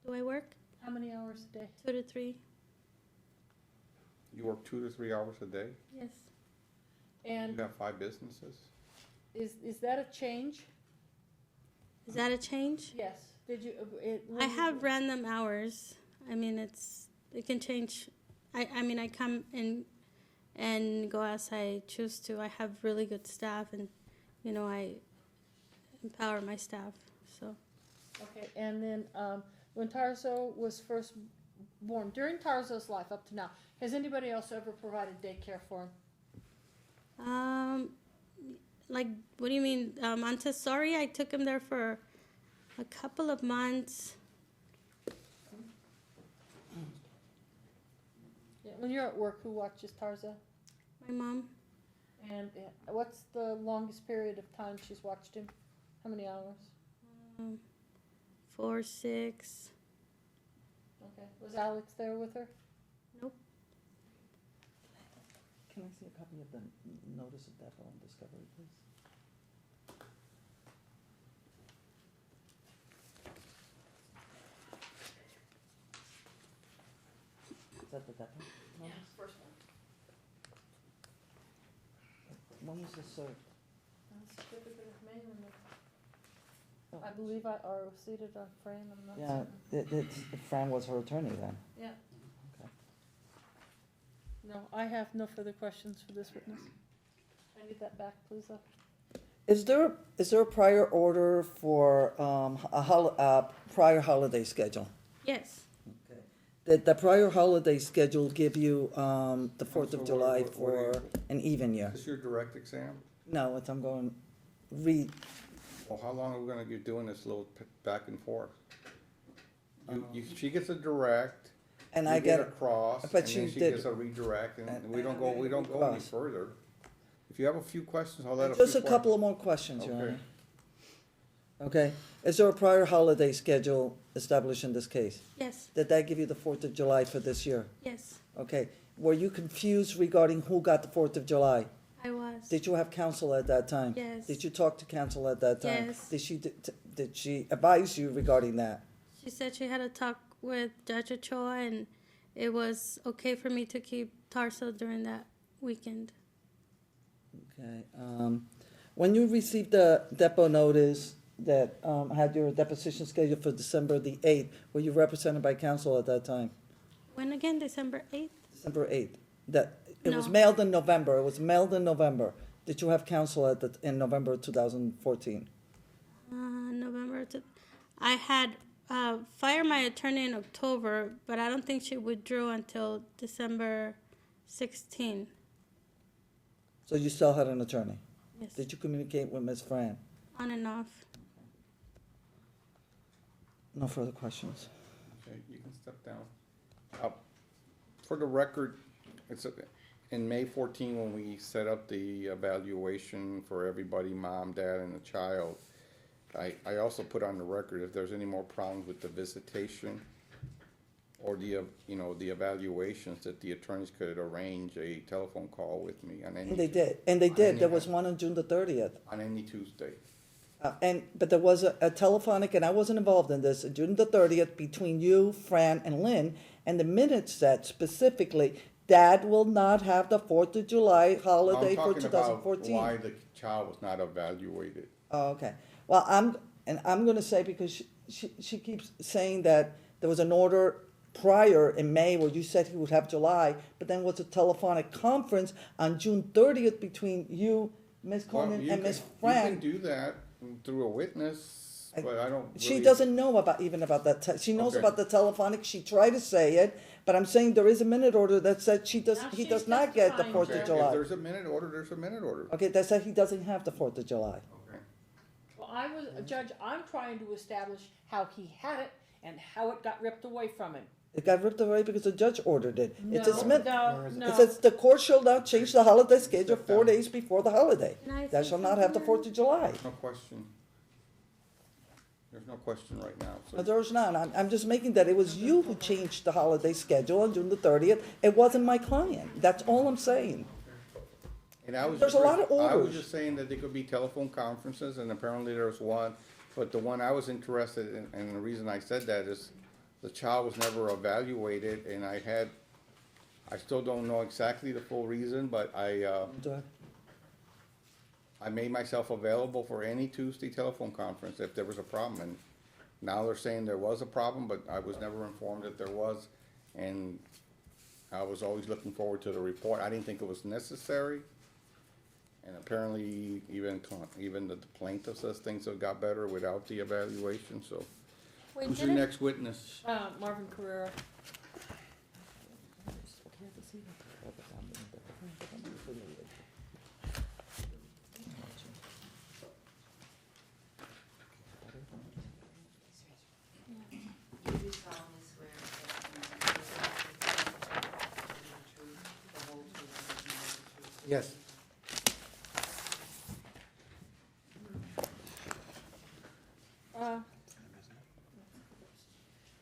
Do I work? How many hours a day? 2 to 3. You work 2 to 3 hours a day? Yes. And You have 5 businesses? is that a change? Is that a change? Yes. Did you? I have random hours. I mean, it can change. I mean, I come in and go as I choose to. I have really good staff, and I empower my staff. So Okay, and then when Tarzo was first born, during Tarzo's life up to now, has anybody else ever provided daycare for him? like, what do you mean? Montessori, I took him there for a couple of months. Yeah, when you're at work, who watches Tarzo? My mom, And what's the longest period of time she's watched him? How many hours? 4, 6. Okay. Was Alex there with her? Can I see a copy of the notice of death on discovery, please? Is that the death notice? First one. When was this served? Certificate of mailing. Oh. I believe are seated on frame. I'm not Yeah, certain. Fran was her attorney then. Yeah. Okay. No, I have no further questions for this witness. I need that back, please. Is there a prior order for prior holiday schedule? Yes. Okay. Did the prior holiday schedule give you the 4th of So July what for are you- an even year? Is this your direct exam? No, I'm going read. Well, how long are we gonna be doing this little back and forth? She gets a direct, And you I get get a cross, but and she then she did- gets a redirect, and and- we don't and go, I we get a don't go any cross. further. If you have a few questions, I'll let a few just a couple of more questions, Your Okay. Honor. Okay. Is there a prior holiday schedule established in this case? Yes. Did that give you the 4th of July for this year? Yes. Okay. Were you confused regarding who got the 4th of July? I was. Did you have counsel at that time? Yes. Did you talk to counsel at that time? Yes. Did she advise you regarding that? She said she had a talk with Judge Ochoa, and it was okay for me to keep Tarso during that weekend. Okay. When you received the depo notice that had your deposition scheduled for December the 8th, were you represented by counsel at that time? When again? December 8th? December 8th. It was No. mailed in November. It was mailed in November. Did you have counsel in November 2014? November. I had fired my attorney in October, but I don't think she withdrew until December 16. So you still had an attorney? Yes. Did you communicate with Ms. Fran? On and off. No further questions. Okay, you can step down. For the record, in May 14, when we set up the evaluation for everybody, mom, dad, and the child, I also put on the record if there's any more problems with the visitation or the evaluations, that the attorneys could arrange a telephone call with me on And they any, did. There was one on June the 30th. on any Tuesday. But there was a telephonic, and I wasn't involved in this, June the 30th, between you, Fran, and Lynn, and the minutes said specifically, Dad will not have the 4th of July holiday for I'm talking about 2014. why the child was not evaluated. Oh, okay. Well, And I'm gonna say, because she keeps saying that there was an order prior in May where you said he would have July, but then was a telephonic conference on June 30th between you, Ms. Well, Coleman, you and Ms. can- Frank. You can do that through a witness, but I don't She really- doesn't know about, even about that, she knows Okay. about the telephonic, she tried to say it, but I'm saying there is a minute order that said he Now does she's not get the testifying, 4th Okay, of if July. there's a minute order, there's a minute order. Okay, that said he doesn't have the 4th of July. Okay. Well, Judge, I'm trying to establish how he had it and how it got ripped away from him. It got ripped away because the judge ordered it. It's a No, minute. no, It no. says the court shall not change the holiday schedule 4 days before the holiday. Can I That say shall not have the something 4th of July. No question. There's no question right now, so. There's none. I'm just making that it was you who changed the holiday schedule on June the 30th. It wasn't my client. That's all I'm saying. And I was There's just- a lot of I was orders. just saying that there could be telephone conferences, and apparently there's one, but the one I was interested in, and the reason I said that is the child was never evaluated, and I still don't know exactly the full reason, but I made myself available for any Tuesday telephone conference if there was a problem, and now they're saying there was a problem, but I was never informed that there was, and I was always looking forward to the report. I didn't think it was necessary, and apparently even the plaintiff says things have got better without the evaluation, so. Wait, Who's your didn't- next witness? Marvin Carrera. Do you solemnly swear that the truth, the whole truth, and nothing but the truth? Yes.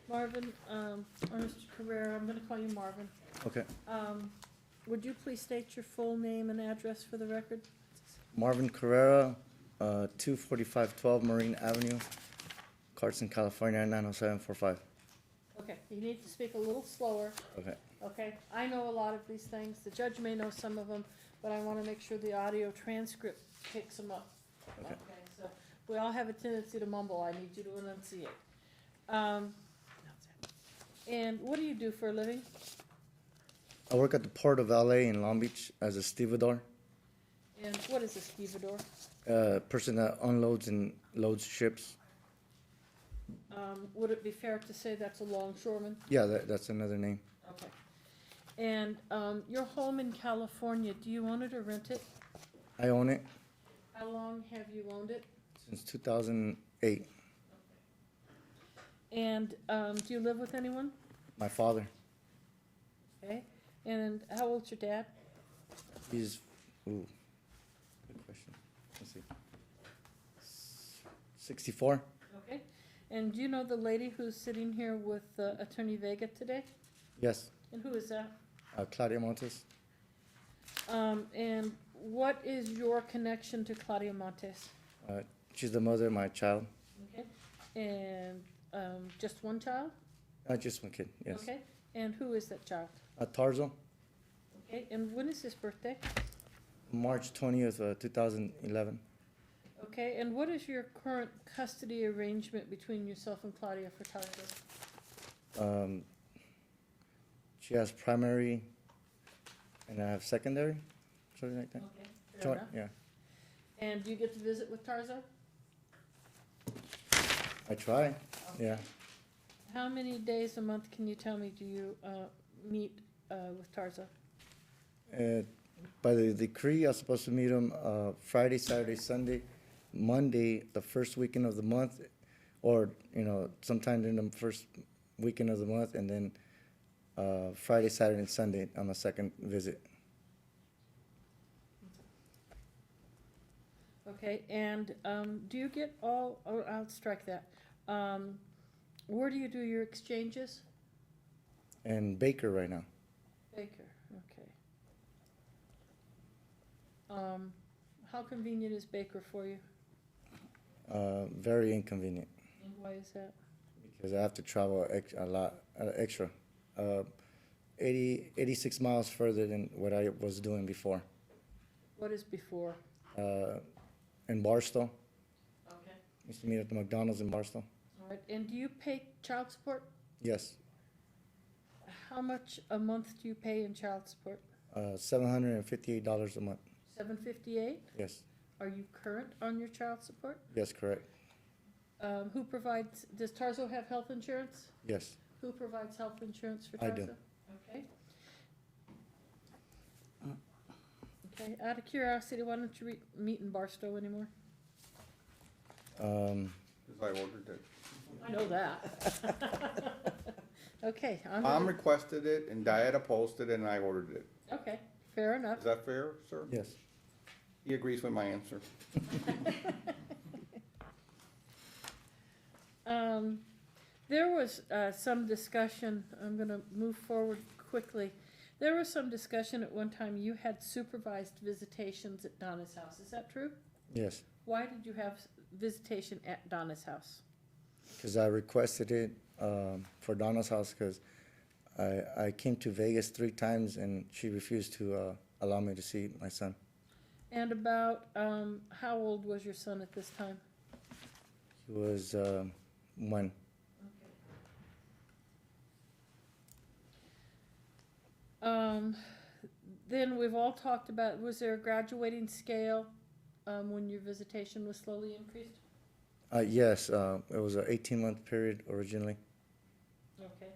Marvin, or Mr. Carrera, I'm gonna call you Marvin. Okay. Would you please state your full name and address for the record? Marvin Carrera, 24512 Marine Avenue, Carson, California, 90745. Okay, you need to speak a little slower, Okay. okay? I know a lot of these things, the judge may know some of them, but I wanna make sure the audio transcript picks them up. Okay. So, we all have a tendency to mumble, I need you to enunciate. And what do you do for a living? I work at the Port of LA in Long Beach as a stevedore, And what is a stevedore? person that unloads and loads ships. Would it be fair to say that's a longshoreman? Yeah, that's another name. Okay. And, your home in California, do you own it or rent it? I own it How long have you owned it? since 2008. And, do you live with anyone? My father, Okay. And how old's your dad? he's, ooh, good question. Let's see. 64? Okay. And do you know the lady who's sitting here with Attorney Vega today? Yes. And who is that? Claudia Montes. And what is your connection to Claudia Montes? She's the mother of my child. Okay. And, just one child? Just one kid, yes. Okay. And who is that child? Tarzo, Okay. And when is his birthday? March 20th, 2011. Okay. And what is your current custody arrangement between yourself and Claudia Furtado? She has primary, and I have secondary, something like that. Okay. Fair Joint, enough. yeah. And do you get to visit with Tarzo? I try, yeah. How many days a month, can you tell me, do you meet with Tarzo? By the decree, I'm supposed to meet him Friday, Saturday, Sunday, Monday, the first weekend of the month, or, sometime in the first weekend of the month, and then Friday, Saturday, and Sunday on the second visit. Okay, and do you get all, oh, I'll strike that. Where do you do your exchanges? And Baker right now. Baker, okay. How convenient is Baker for you? Very inconvenient, And why is that? because I have to travel a lot, extra. 86 miles further than what I was doing before. What is before? In Barstow, Okay. Used to meet at the McDonald's in Barstow. All right, and do you pay child support? Yes, How much a month do you pay in child support? $758 a month. $758? Yes, Are you current on your child support? yes, correct. Who provides, does Tarzo have health insurance? Yes, Who provides health insurance for I Tarzo? do. Okay. Okay, out of curiosity, why don't you meet in Barstow anymore? um, Cause I ordered it. I know that. Okay, Mom requested it and Diana posted it and I ordered it. okay, fair enough. Is that fair, sir? yes. He agrees with my answer. There was some discussion, I'm gonna move forward quickly. There was some discussion at one time, you had supervised visitations at Donna's house, is that true? Yes, Why did you have visitation at Donna's house? because I requested it for Donna's house because I came to Vegas 3 times and she refused to allow me to see my son. And about, how old was your son at this time? He was 1. Then we've all talked about, was there a graduating scale when your visitation was slowly increased? Yes, it was an 18-month period originally. Okay.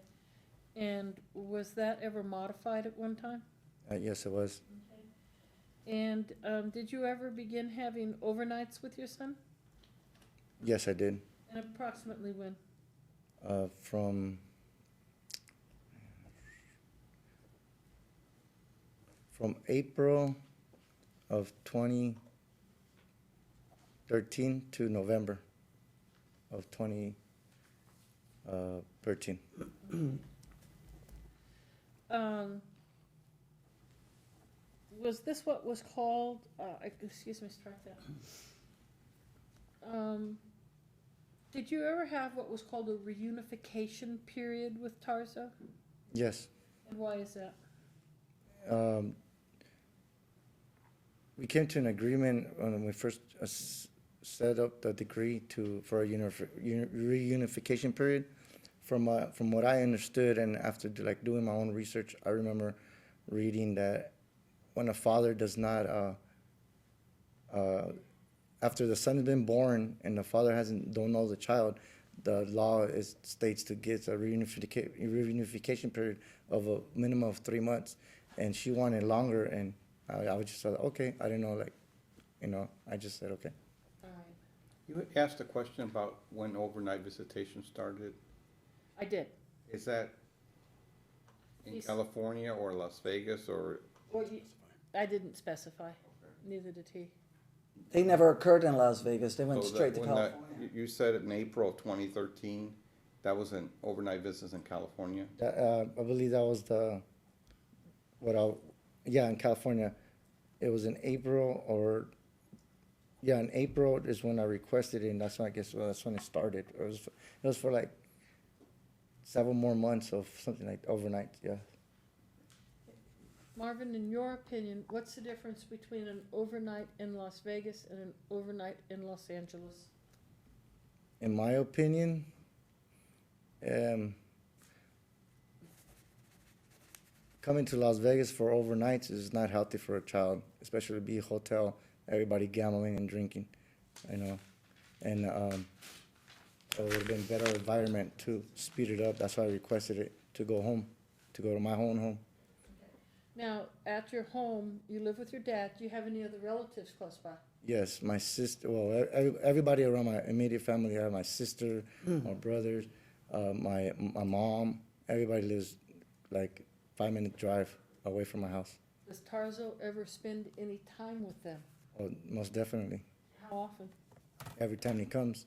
And was that ever modified at one time? Yes, it was. And did you ever begin having overnights with your son? Yes, I did. And approximately when? From April of 2013 to November of 2013. Was this what was called, excuse me, strike that. Did you ever have what was called a reunification period with Tarzo? Yes. And why is that? We came to an agreement when we first set up the decree for a reunification period. From what I understood, and after doing my own research, I remember reading that when a father does not, after the son has been born and the father don't know the child, the law states to get a reunification period of a minimum of 3 months, and she wanted longer, and I was just like, okay, I didn't know, I just said okay. All right. You asked a question about when overnight visitation started. I did. Is that in Yes. California or Las Vegas or? I didn't specify, neither did he. They never occurred in Las Vegas, they went So that straight to when that- California. You said in April of 2013, that was an overnight business in California? I believe that was in California. It was in April in April is when I requested it, and that's when that's when it started. It was for like several more months of something like overnight, yeah. Marvin, in your opinion, what's the difference between an overnight in Las Vegas and an overnight in Los Angeles? In my opinion, coming to Las Vegas for overnights is not healthy for a child, especially be a hotel, everybody gambling and drinking, and it would have been better environment to speed it up. That's why I requested it to go home, to go to my own home. Now, at your home, you live with your dad, do you have any other relatives close by? Yes, my sister, well, everybody around my immediate family, I have my sister, my brothers, my mom, everybody lives like 5-minute drive away from my house. Does Tarzo ever spend any time with them? Well, most definitely, How often? every time he comes.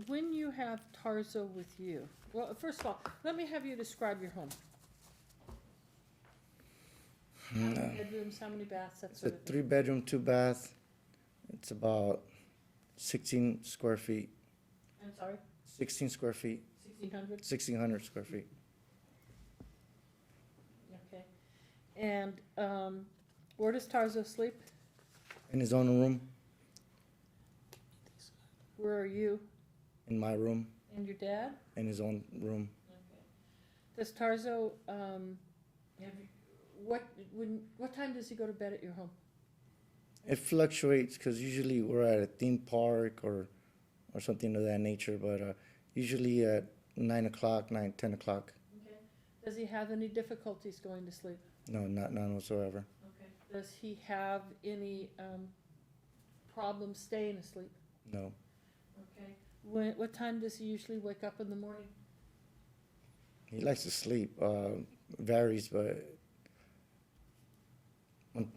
When you have Tarzo with you, well, first of all, let me have you describe your home. How many bedrooms, how many baths, that It's a sort of thing? 3-bedroom, 2-bath. It's about 16 square feet. I'm sorry, 16 square feet, 1,600? 1,600 square feet. Okay. And where does Tarzo sleep? In his own room, Where are you in my room, and your dad? in his own room. Okay. Does Tarzo, what time does he go to bed at your home? It fluctuates because usually we're at a theme park or something of that nature, but usually at 9 o'clock, 10 o'clock. Okay. Does he have any difficulties going to sleep? No, none whatsoever. Okay. Does he have any problems staying asleep? No. Okay. What time does he usually wake up in the morning? He likes to sleep. Varies, but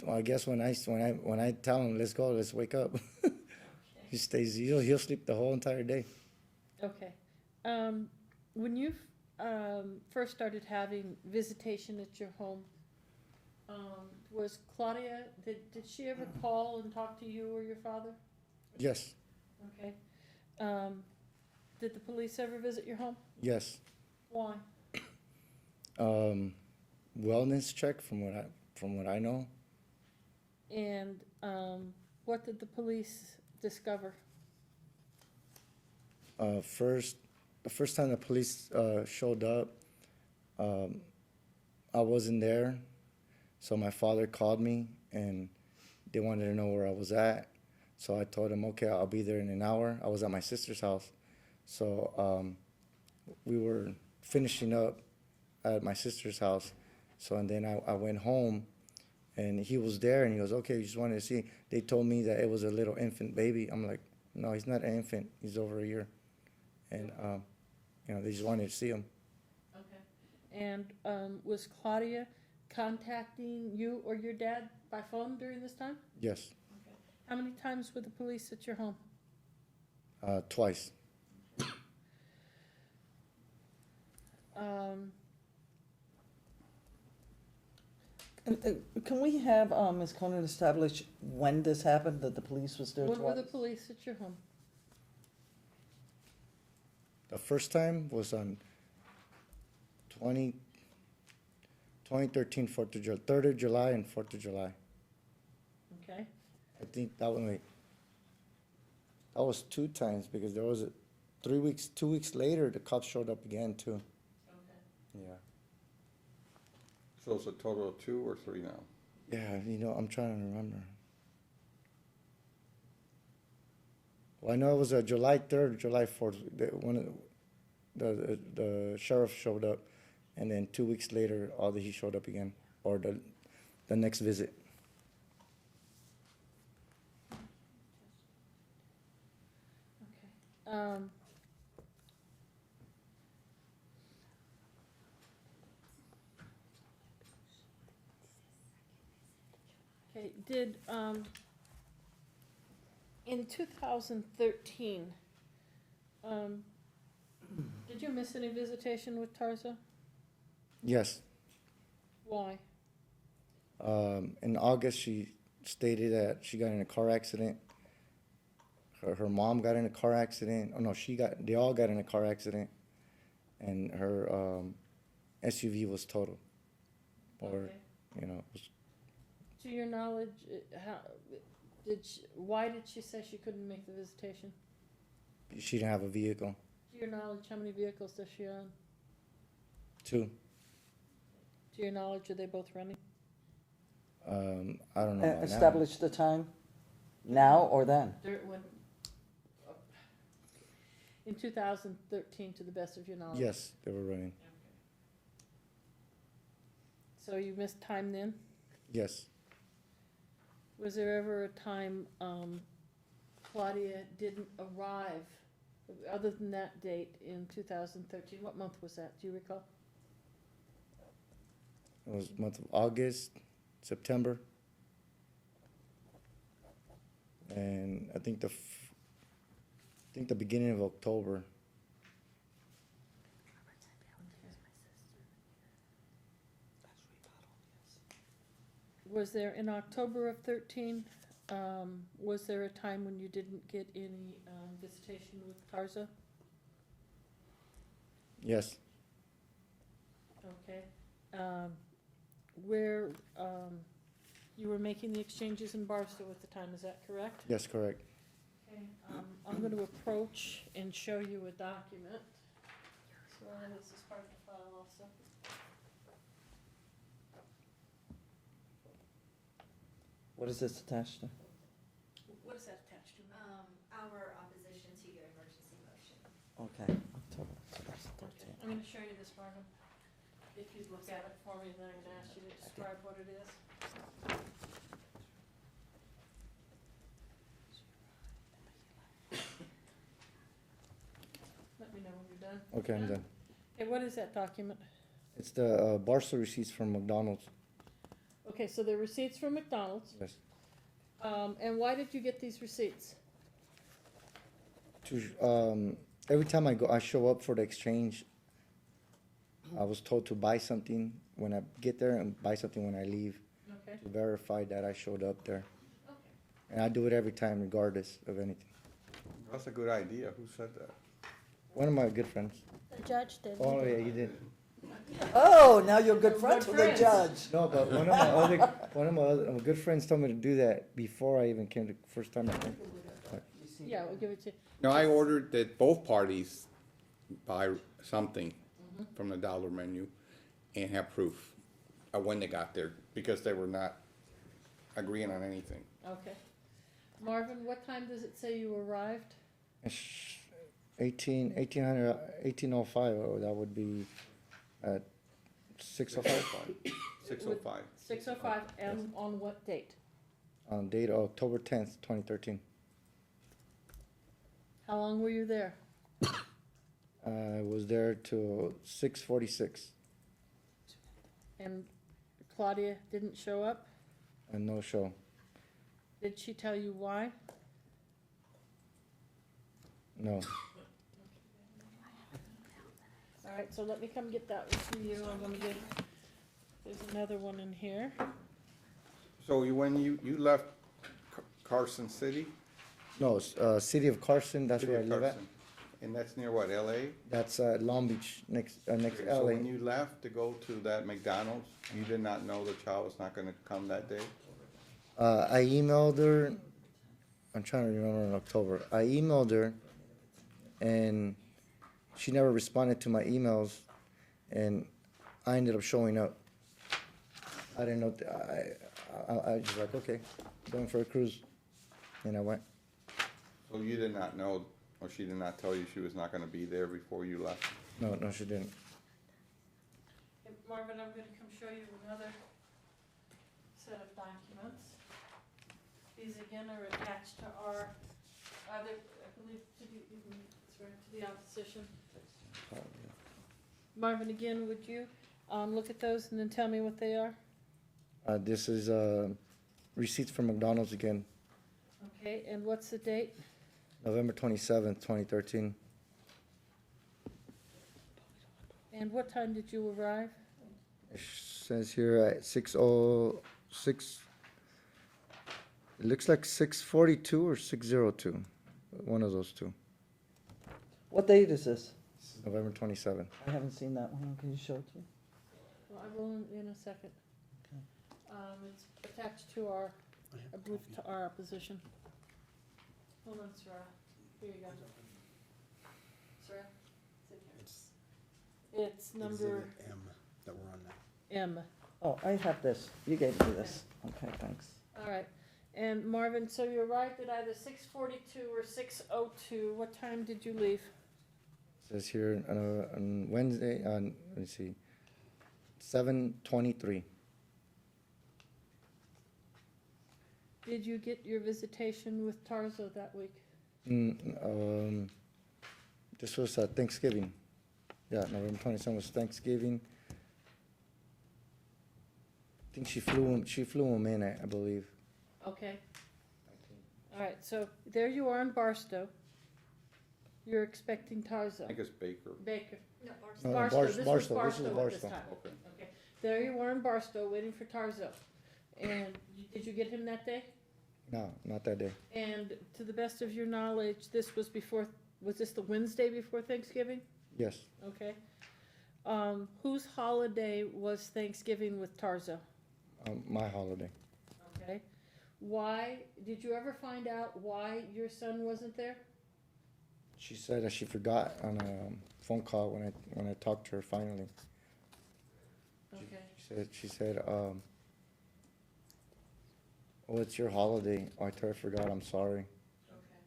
I guess when I tell him let's go, let's wake up, he stays. He'll sleep the whole entire day. Okay. When you first started having visitation at your home, was Claudia, did she ever call and talk to you or your father? Yes, Okay. Did the police ever visit your home? yes. Why? Wellness check from what I know. And what did the police discover? The first time the police showed up, I wasn't there, so my father called me and they wanted to know where I was at. So I told him, okay, I'll be there in an hour. I was at my sister's house, so we were finishing up at my sister's house. So and then I went home, and he was there, and he goes, okay, you just wanted to see. They told me that it was a little infant baby. I'm like, no, he's not an infant. He's over a year. And, they just wanted to see him. Okay. And was Claudia contacting you or your dad by phone during this time? Yes, Okay. How many times were the police at your home? twice. Can we have Ms. Conan establish when this happened, that the police was there When were the twice? police at your home? The first time was on 2013, 4th of July, 3rd of July and 4th of July. Okay. I think that was 2 times because there was 2 weeks later, the cops showed up again too. Okay. Yeah. So it's a total of 2 or 3 now? Yeah, I'm trying to remember. Well, I know it was July 3rd, July 4th, the sheriff showed up, and then 2 weeks later, he showed up again, or the next visit. Okay. Okay, in 2013, did you miss any visitation with Tarza? Yes. Why? In August, she stated that she got in a car accident. Her mom got in a car accident. Oh no, they all got in a car accident, and her SUV was totaled. Or, Okay. was, To your knowledge, why did she say she couldn't make the visitation? she didn't have a vehicle. To your knowledge, how many vehicles does she own? 2. To your knowledge, are they both running? I don't know. About now. Establish the time, now or then? In 2013, to the best of your knowledge? Yes, they were running. So you missed time then? Yes. Was there ever a time Claudia didn't arrive, other than that date in 2013? What month was that? Do you recall? It was month of August, September, and I think the beginning of October. was there, in October of 13, was there a time when you didn't get any visitation with Tarza? Yes, Okay. Where, you were making the exchanges in Barstow at the time, is that correct? yes, correct. Okay, I'm gonna approach and show you a document. So this is part of the file also. What is this attached to? What is that attached to? Our opposition to your emergency motion. Okay, October, so that's the 13th. I'm gonna show you this, Marvin. If you'd look at it for me, then I'm gonna ask you to describe what it is. Let me know when you're done. Okay, I'm done. Okay, what is that document? It's the Barstow receipts from McDonald's. Okay, so they're receipts from McDonald's. Yes. And why did you get these receipts? Every time I show up for the exchange, I was told to buy something when I get there and buy something when I leave Okay, to verify that I showed up there. okay. And I do it every time regardless of anything. That's a good idea. Who said that? One of my good friends. The judge did. Oh, yeah, you did. Oh, now you're good Good friends with the friends. judge. No, but one of my other good friends told me to do that before I even came the first time I came. Yeah, we'll give it to you. No, I ordered that both parties buy something from the dollar menu and have proof of when they got there, because they were not agreeing on anything. Okay. Marvin, what time does it say you arrived? 1805, oh, that would be at 6:05 6:05. 6:05, and on what date? on date of October 10th, 2013. How long were you there? I was there till 6:46 And Claudia didn't show up? and no show. Did she tell you why? No. All right, so let me come get that one for you. I'm gonna give, there's another one in here. So when you left Carson City? No, it's, city of Carson, that's City where I of live at. Carson. And that's near what, LA? That's Long Beach, next Okay, LA. So when you left to go to that McDonald's, you did not know the child was not gonna come that day? I emailed her, I'm trying to remember in October. I emailed her and she never responded to my emails and I ended up showing up. I didn't know, I just like, okay, going for a cruise. And I went. So you did not know, or she did not tell you she was not gonna be there before you left? No, she didn't. Okay, Marvin, I'm gonna come show you another set of documents. These again are attached to our other, I believe, to the opposition. Marvin, again, would you, look at those and then tell me what they are? This is, receipts from McDonald's again, Okay, and what's the date? November 27th, 2013. And what time did you arrive? It says here at 6:06. It looks like 6:42 or 6:02. One of those two. What date is this? November 27th. I haven't seen that one. Can you show it to me? Well, I will in a second. It's attached to our, I believe, to our opposition. Hold on, Sarah. Here you go. Sarah, it's in here. It's number Exhibit M that we're on now. M. Oh, I have this. You gave me this. Okay, thanks. All right. And Marvin, so you arrived at either 6:42 or 6:02. What time did you leave? Says here on Wednesday, let's see, 7:23. Did you get your visitation with Tarzo that week? This was Thanksgiving. Yeah, November 27th was Thanksgiving. I think she flew him in, I believe. Okay. All right, so there you are in Barstow. You're expecting Tarzo. I think it's Baker. Baker. No, No, Barstow, this was Barstow, this was Barstow at this Barstow. time. Okay. Okay, there you were in Barstow, waiting for Tarzo. And did you get him that day? No, not that day. And to the best of your knowledge, this was this the Wednesday before Thanksgiving? Yes, Okay. Whose holiday was Thanksgiving with Tarzo? my holiday. Okay. Why, did you ever find out why your son wasn't there? She said that she forgot on a phone call when I talked to her finally. Okay. She said, oh, it's your holiday. Oh, I totally forgot, I'm sorry. Okay.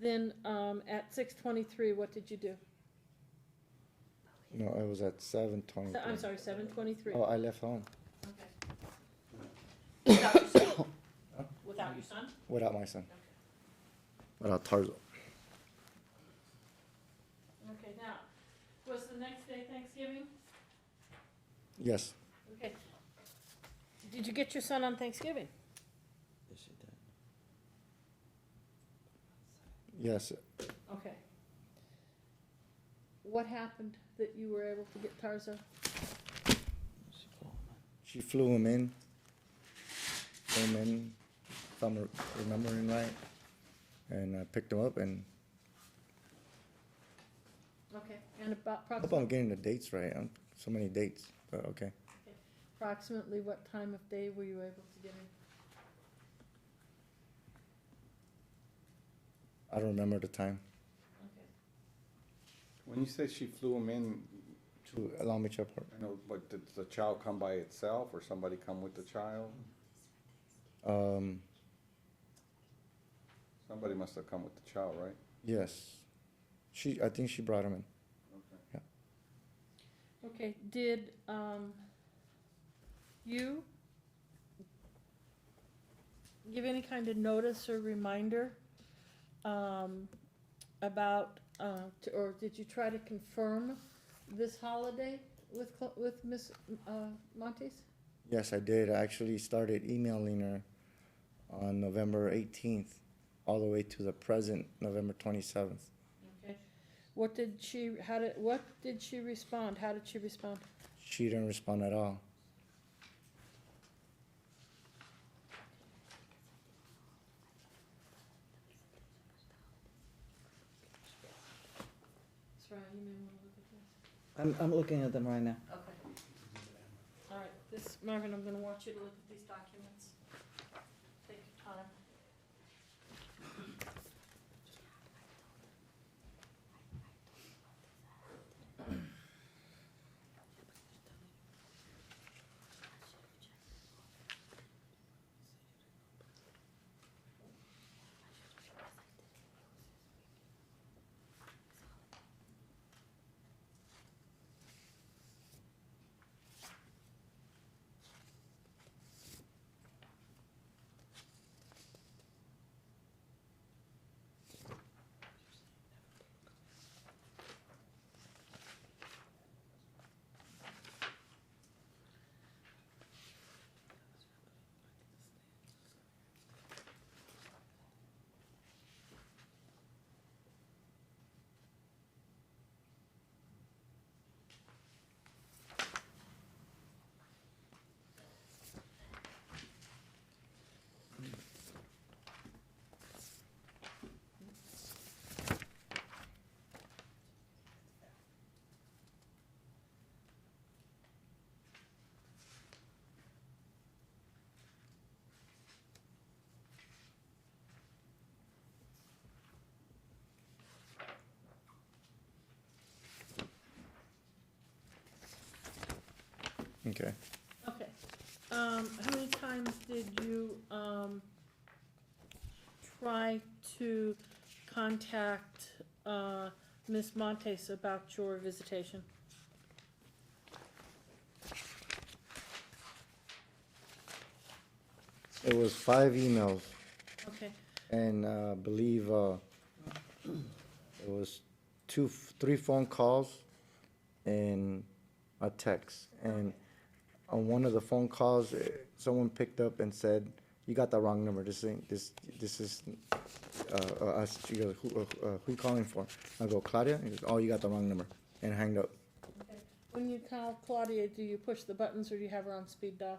Then, at 6:23, what did you do? No, it was at 7:20. I'm sorry, 7:23. Oh, I left home Okay. Without your son? Without your son? without my son, without Tarzo. Okay, now, was the next day Thanksgiving? Yes, Okay. Did you get your son on Thanksgiving? Yes, she did. yes. Okay. What happened that you were able to get Tarzo? She flew him in, if I'm remembering right, and I picked him up, and Okay, and about I hope I'm getting the dates right. So many dates, but okay. approximately what time of day were you able to get him? I don't remember the time. Okay. When you say she flew him in, To allow me to apart. I know, but did the child come by itself or somebody come with the child? Somebody must have come with the child, right? Yes. I think she brought him in. Okay. Okay, did, you give any kind of notice or reminder, about, or did you try to confirm this holiday with Miss Montes? Yes, I did. I actually started emailing her on November 18th, all the way to the present November 27th. Okay. What did she respond? How did she respond? She didn't respond at all. Sorry, you may want to look at this. I'm looking at them right now. Okay. All right, Marvin, I'm gonna want you to look at these documents. Take your time. Okay. Okay. How many times did you, try to contact, Ms. Montes about your visitation? It was 5 emails, Okay, and I believe it was 3 phone calls and a text. And on one of the phone calls, someone picked up and said, "You got the wrong number. This is us." She goes, "Who you calling for?" I go, "Claudia." He goes, "Oh, you got the wrong number," and hanged up. okay. When you call Claudia, do you push the buttons or do you have her on speed dial?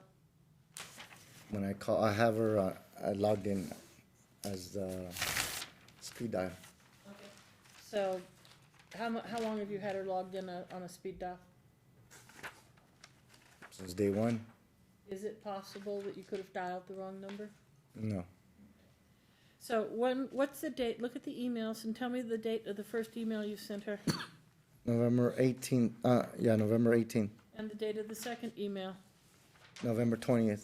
When I call, I have her, I logged in as the speed dial. Okay. So, how long have you had her logged in on a speed dial? Since day one? Is it possible that you could have dialed the wrong number? No. So what's the date? Look at the emails and tell me the date of the first email you sent her November 18th, November 18th, and the date of the second email, November 20th,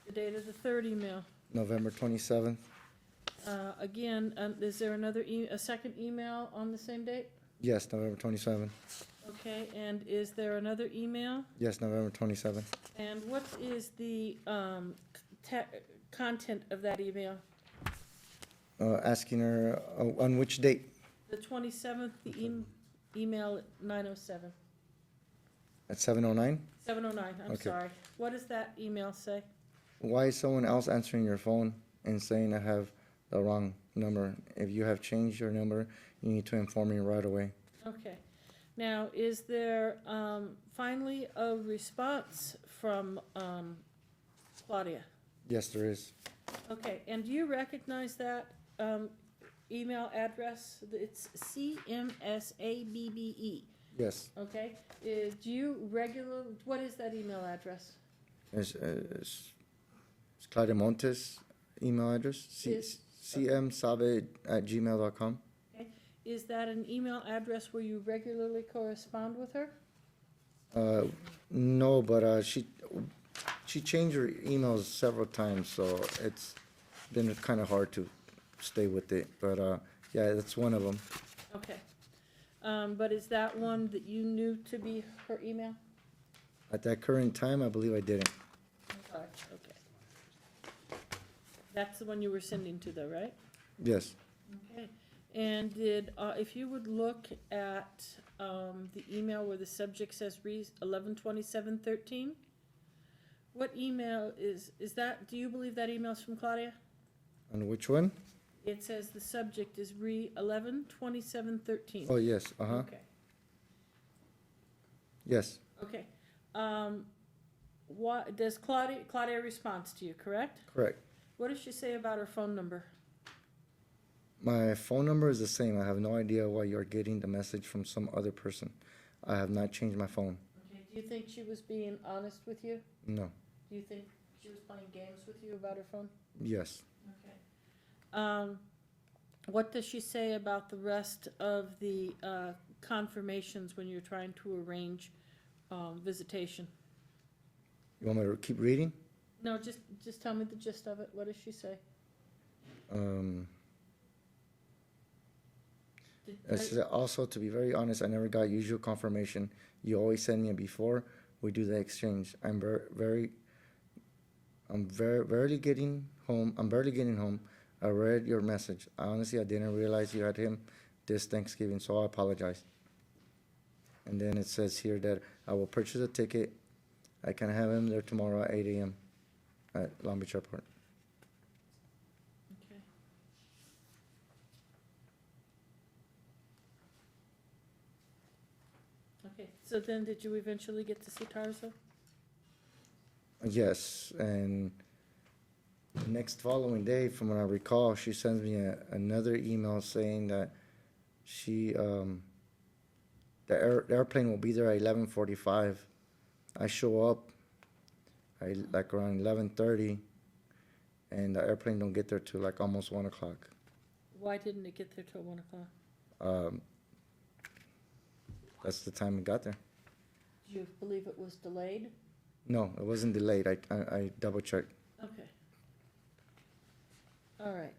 the date of the third email. November 27th. Again, is there a second email on the same date? Yes, November 27th. Okay, and is there another email? Yes, November 27th. And what is the content of that email? Asking her, on which date? The 27th, email at 9:07. At 7:09? 7:09, I'm Okay. sorry. What does that email say? Why is someone else answering your phone and saying I have the wrong number? If you have changed your number, you need to inform me right away. Okay. Now, is there finally a response from Claudia? Yes, there is. Okay, and do you recognize that email address? It's CMSABBE, Yes. okay? What is that email address? It's Claudia Montes email address, Is- cmsabe@gmail.com. Okay. Is that an email address where you regularly correspond with her? No, but she changed her emails several times, so it's been kind of hard to stay with it. But yeah, that's one of them. Okay. But is that one that you knew to be her email? At that current time, I believe I didn't. Sorry, okay. That's the one you were sending to though, right? Yes. Okay. And if you would look at the email where the subject says 11/27/13, what email is that? Do you believe that email's from Claudia? On which one? It says the subject is 11/27/13. Oh, yes. Okay, Yes. okay. What, does Claudia responds to you, correct? Correct. What does she say about her phone number? My phone number is the same. I have no idea why you're getting the message from some other person. I have not changed my phone. Okay, do you think she was being honest with you? No. Do you think she was playing games with you about her phone? Yes. Okay. What does she say about the rest of the confirmations when you're trying to arrange visitation? You want me to keep reading? No, just tell me the gist of it. What does she say? Also, to be very honest, I never got usual confirmation. You always send me it before we do the exchange. I'm barely getting home. I read your message. Honestly, I didn't realize you had him this Thanksgiving, so I apologize. And then it says here that I will purchase a ticket. I can have him there tomorrow at 8 a.m. at Long Beach Airport. Okay. Okay, so then did you eventually get to see Tarzo? Yes, and the next following day, from what I recall, she sends me another email saying that the airplane will be there at 11:45. I show up like around 11:30, and the airplane don't get there till like almost 1 o'clock. Why didn't it get there till 1 o'clock? That's the time it got there. Do you believe it was delayed? No, it wasn't delayed. I double checked. Okay. All right.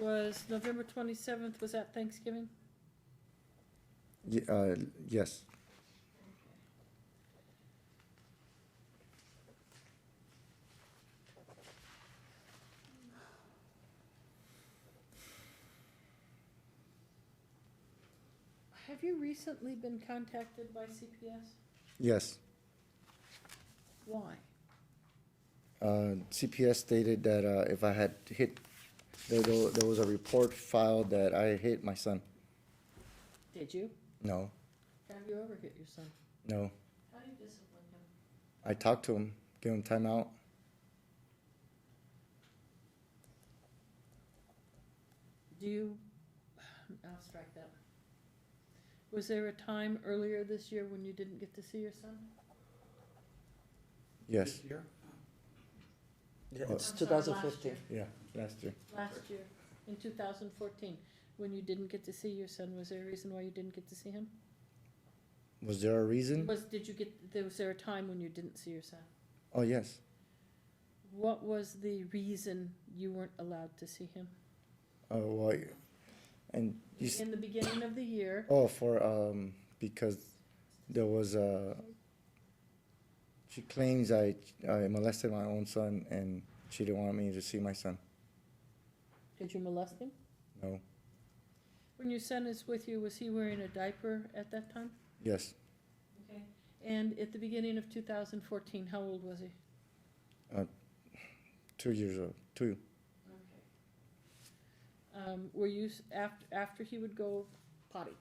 Was November 27th, was that Thanksgiving? Yes. Have you recently been contacted by CPS? Yes. Why? CPS stated that if I had hit, there was a report filed that I hit my son. Did you? No. Have you ever hit your son? No. How do you discipline him? I talked to him, give him time out. Do you, I'll strike that. Was there a time earlier this year when you didn't get to see your son? Yes. Yeah, Oh. it's I'm sorry, two thousand fifteen. Yeah, last year. Last year, in 2014, when you didn't get to see your son, was there a reason why you didn't get to see him? Was there a reason? Was there a time when you didn't see your son? Oh, yes. What was the reason you weren't allowed to see him? Oh, well, and you, In the beginning of the year, because there was she claims I molested my own son and she didn't want me to see my son. did you molest him? No. When your son is with you, was he wearing a diaper at that time? Yes. Okay. And at the beginning of 2014, how old was he? 2 years old. 2. Okay. Were you, after he would go potty,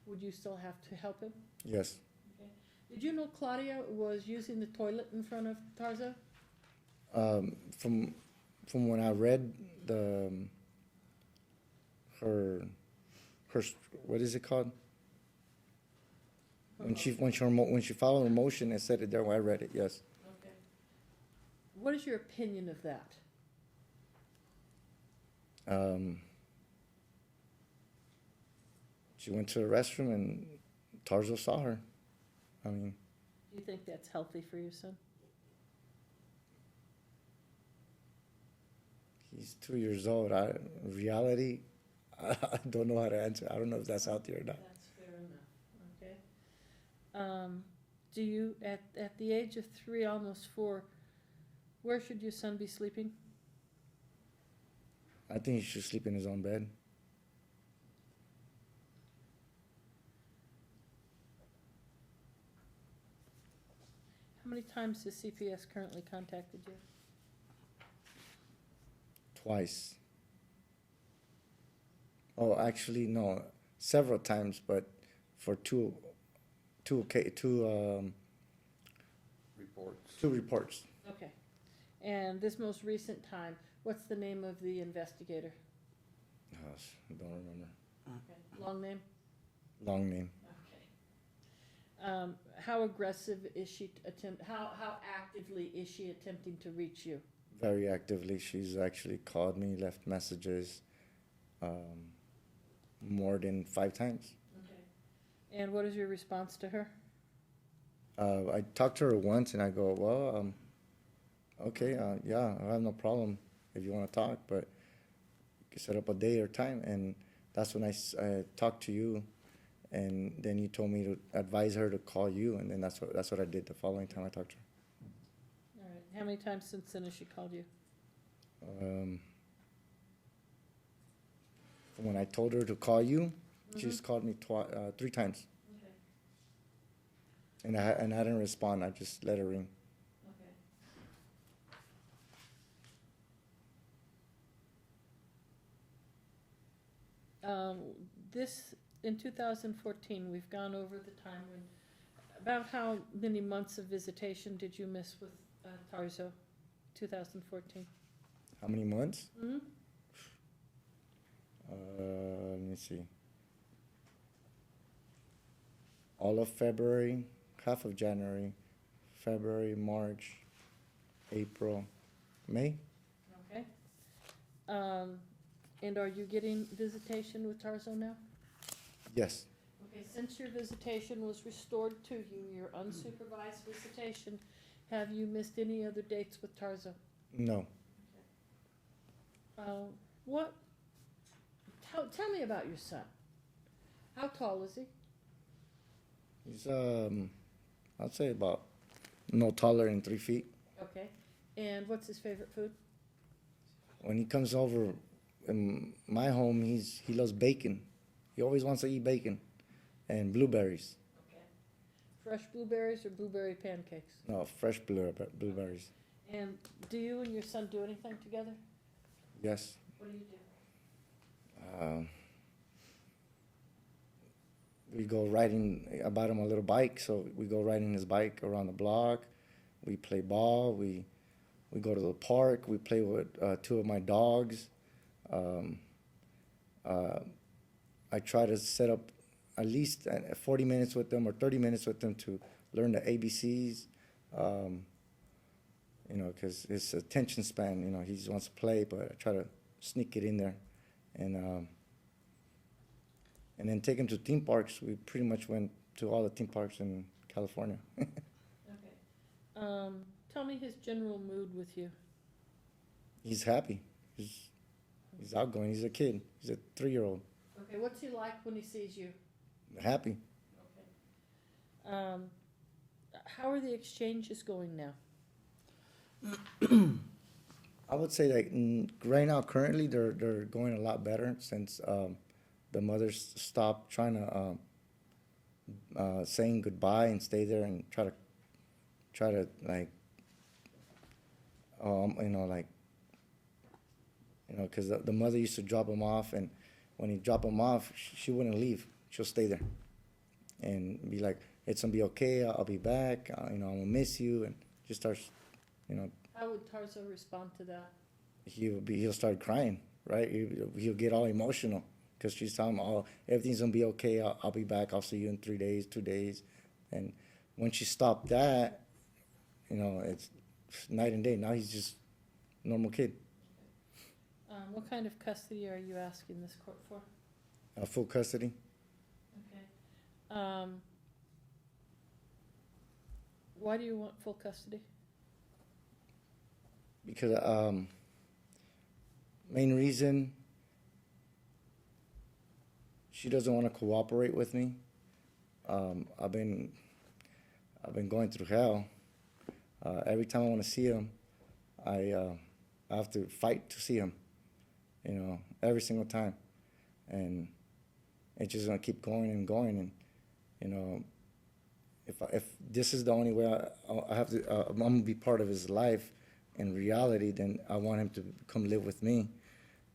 would you still have to help him? Yes. Okay. Did you know Claudia was using the toilet in front of Tarza? From when I read the her what is it called? When she followed her motion, it said it there when I read it. Yes. Okay. What is your opinion of that? She went to the restroom and Tarzo saw her. I mean, Do you think that's healthy for your son? he's 2 years old. Reality, I don't know how to answer. I don't know if that's out there or not. That's fair enough, okay. Do you, at the age of 3, almost 4, where should your son be sleeping? I think he should sleep in his own bed. How many times has CPS currently contacted you? Twice. Oh, actually, no, several times, but for two Reports. reports. Okay. And this most recent time, what's the name of the investigator? Gosh, I don't remember. Okay. Long name? Long name. Okay. How aggressive is she how actively is she attempting to reach you? Very actively. She's actually called me, left messages, more than 5 times. Okay. And what is your response to her? I talked to her once and I go, well, okay, yeah, I have no problem if you want to talk, but you can set up a day or time. And that's when I talked to you, and then you told me to advise her to call you, and then that's what I did the following time I talked to her. All right. How many times since then has she called you? From when I told her to call you, she's called me 3 times, Okay. and I didn't respond. I just let her ring. Okay. This, in 2014, we've gone over the time when, about how many months of visitation did you miss with Tarzo, 2014? How many months? Mm-hmm. Let me see. All of February, half of January, February, March, April, May. Okay. And are you getting visitation with Tarzo now? Yes. Okay, since your visitation was restored to you, your unsupervised visitation, have you missed any other dates with Tarzo? No. What? Tell me about your son. How tall is he? He's I'd say about no taller than 3 feet. Okay. And what's his favorite food? When he comes over in my home, he loves bacon. He always wants to eat bacon and blueberries. Okay. Fresh blueberries or blueberry pancakes? No, fresh blueberries. And do you and your son do anything together? Yes. What do you do? we go riding. I bought him a little bike, so we go riding his bike around the block. We play ball. We go to the park. We play with two of my dogs. I try to set up at least 40 minutes with them or 30 minutes with them to learn the ABCs. You know, because his attention span, you know, he just wants to play, but I try to sneak it in there. And then take him to theme parks. We pretty much went to all the theme parks in California. Okay. Tell me his general mood with you. He's happy. He's outgoing. He's a kid. He's a 3-year-old. Okay, what's he like when he sees you? Happy. Okay. How are the exchanges going now? I would say like right now, currently, they're going a lot better since the mothers stopped trying to saying goodbye and stay there and try to like because the mother used to drop him off, and when he dropped him off, she wouldn't leave. She'll stay there and be like, "It's gonna be okay. I'll be back. I'm gonna miss you," and just starts, How would Tarso respond to that? he'll start crying, right? He'll get all emotional because she's telling him, "Oh, everything's gonna be okay. I'll be back. I'll see you in 3 days, 2 days," and when she stopped that, it's night and day. Now he's just a normal kid. What kind of custody are you asking this court for? Full custody. Okay. Why do you want full custody? Because main reason, she doesn't want to cooperate with me. I've been going through hell. Every time I want to see him, I have to fight to see him. Every single time, and it's just gonna keep going and going. And if this is the only way I have to, I'm gonna be part of his life in reality, then I want him to come live with me,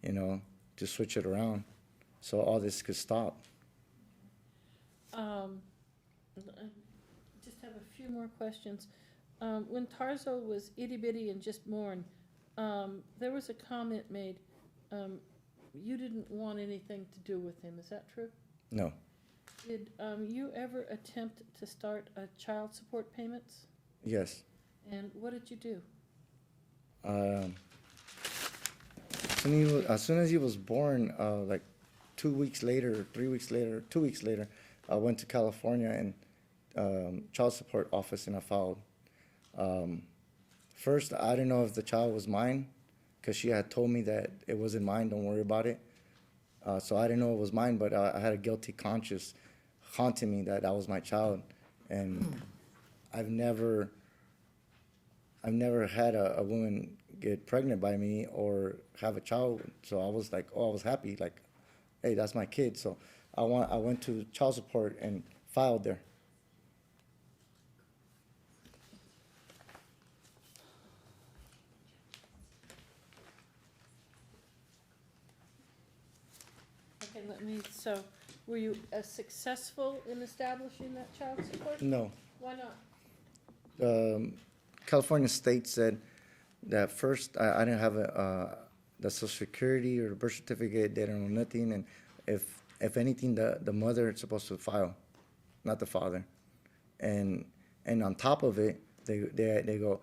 to switch it around, so all this could stop. I just have a few more questions. When Tarso was itty bitty and just born, there was a comment made. You didn't want anything to do with him. Is that true? No. Did you ever attempt to start child support payments? Yes. And what did you do? As soon as he was born, like 2 weeks later, 3 weeks later, 2 weeks later, I went to California and child support office, and I filed. First, I didn't know if the child was mine, because she had told me that it wasn't mine, don't worry about it. So I didn't know it was mine, but I had a guilty conscience haunting me that was my child. And I've never had a woman get pregnant by me or have a child. So I was like, I was happy, like, hey, that's my kid. So I went to child support and filed there. Okay, so were you successful in establishing that child support? No. Why not? California state said that first I didn't have the Social Security or the birth certificate. They don't know nothing, and if anything, the mother is supposed to file, not the father. And on top of it, they go,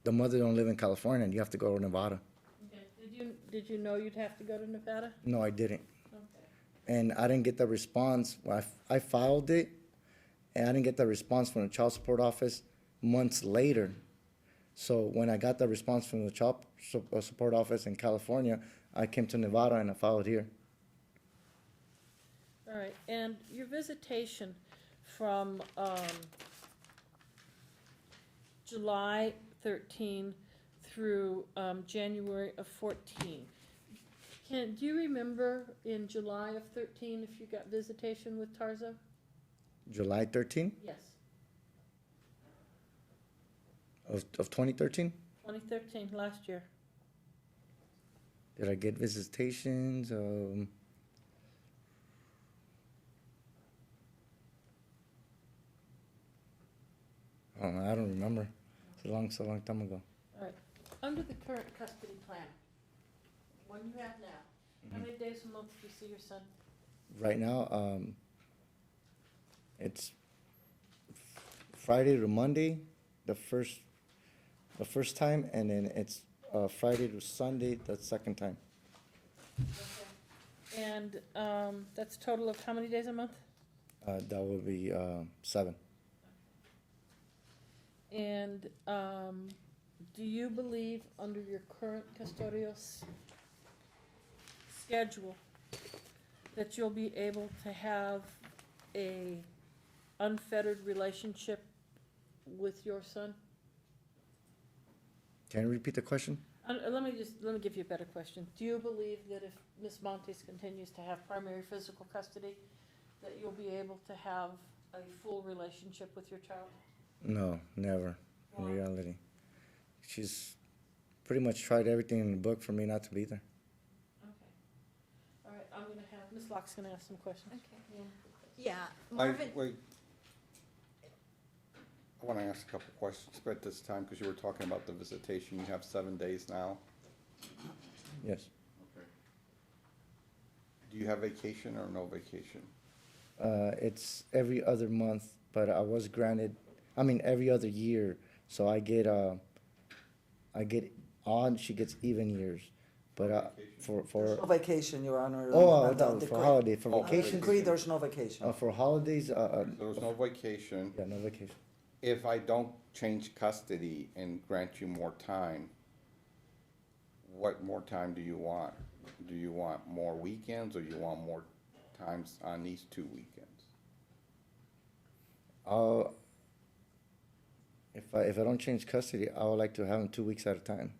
the mother don't live in California, and you have to go to Nevada. Okay. Did you know you'd have to go to Nevada? No, I didn't. Okay. And I didn't get the response. I filed it, and I didn't get the response from the child support office months later. So when I got the response from the child support office in California, I came to Nevada and I filed here. All right, and your visitation from July 13 through January of 14. Do you remember in July of 13 if you got visitation with Tarso? July 13 Yes, of 2013? 2013, last year. Did I get visitations? Oh, I don't remember. It's a long time ago. All right. Under the current custody plan, one you have now, how many days a month do you see your son? Right now, it's Friday to Monday, the first time, and then it's Friday to Sunday, the second time. And that's a total of how many days a month? That would be 7. And do you believe, under your current custodial schedule, that you'll be able to have a unfettered relationship with your son? Can you repeat the question? Let me give you a better question. Do you believe that if Ms. Montes continues to have primary physical custody, that you'll be able to have a full relationship with your child? No, never. In Why? reality, she's pretty much tried everything in the book for me not to be there. Okay. All right, I'm gonna have, Ms. Locke's gonna ask some questions. Okay. Yeah, I, Marvin, wait. I wanna ask a couple questions at this time, because you were talking about the visitation. You have 7 days now. Yes. Okay. Do you have vacation or no vacation? It's every other month, but I was granted, every other year. So I get odd, she gets even years. But There's no vacation, Your Honor. oh, Under the for decree. holiday, for Oh, vacation, Decree, there's no vacation. for holidays, There's no vacation. yeah, no vacation. If I don't change custody and grant you more time, what more time do you want? Do you want more weekends, or you want more times on these 2 weekends? If I don't change custody, I would like to have them 2 weeks at a time.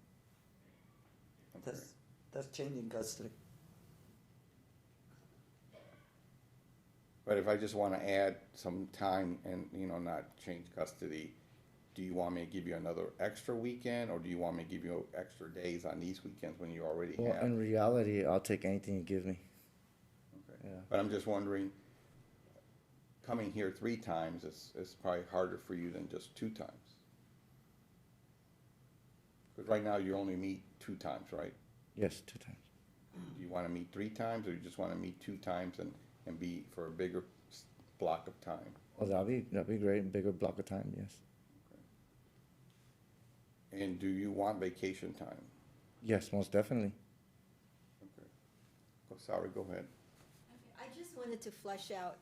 Okay. That's changing custody. But if I just wanna add some time and, not change custody, do you want me to give you another extra weekend, or do you want me to give you extra days on these weekends when you already Well, have? in reality, I'll take anything you give me. Okay. Yeah. But I'm just wondering, coming here 3 times is probably harder for you than just 2 times. Because right now you only meet 2 times, right? Yes, 2 times. Do you wanna meet 3 times, or you just wanna meet 2 times and be for a bigger block of time? Oh, that'd be great. Bigger block of time, yes. And do you want vacation time? Yes, most definitely. Okay. Oh, sorry, go ahead. I just wanted to flesh out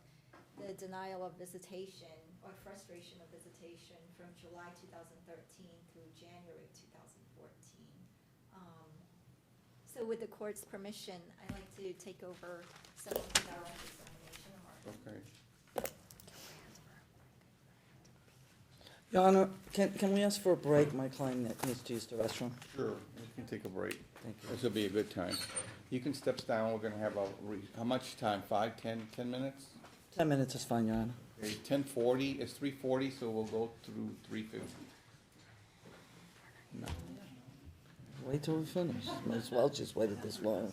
the denial of visitation or frustration of visitation from July 2013 through January 2014. So with the court's permission, I'd like to take over some of the direct examination remarks. Okay. Your Honor, can we ask for a break? My client needs to use the restroom. Sure, we can take a break. Thank you. This will be a good time. You can step down, we're gonna have how much time, 5, 10 minutes? 10 minutes is fine, Your Honor. Okay, 10:40, it's 3:40, so we'll go through 3:50. Wait till we finish. Might as well just waited this long.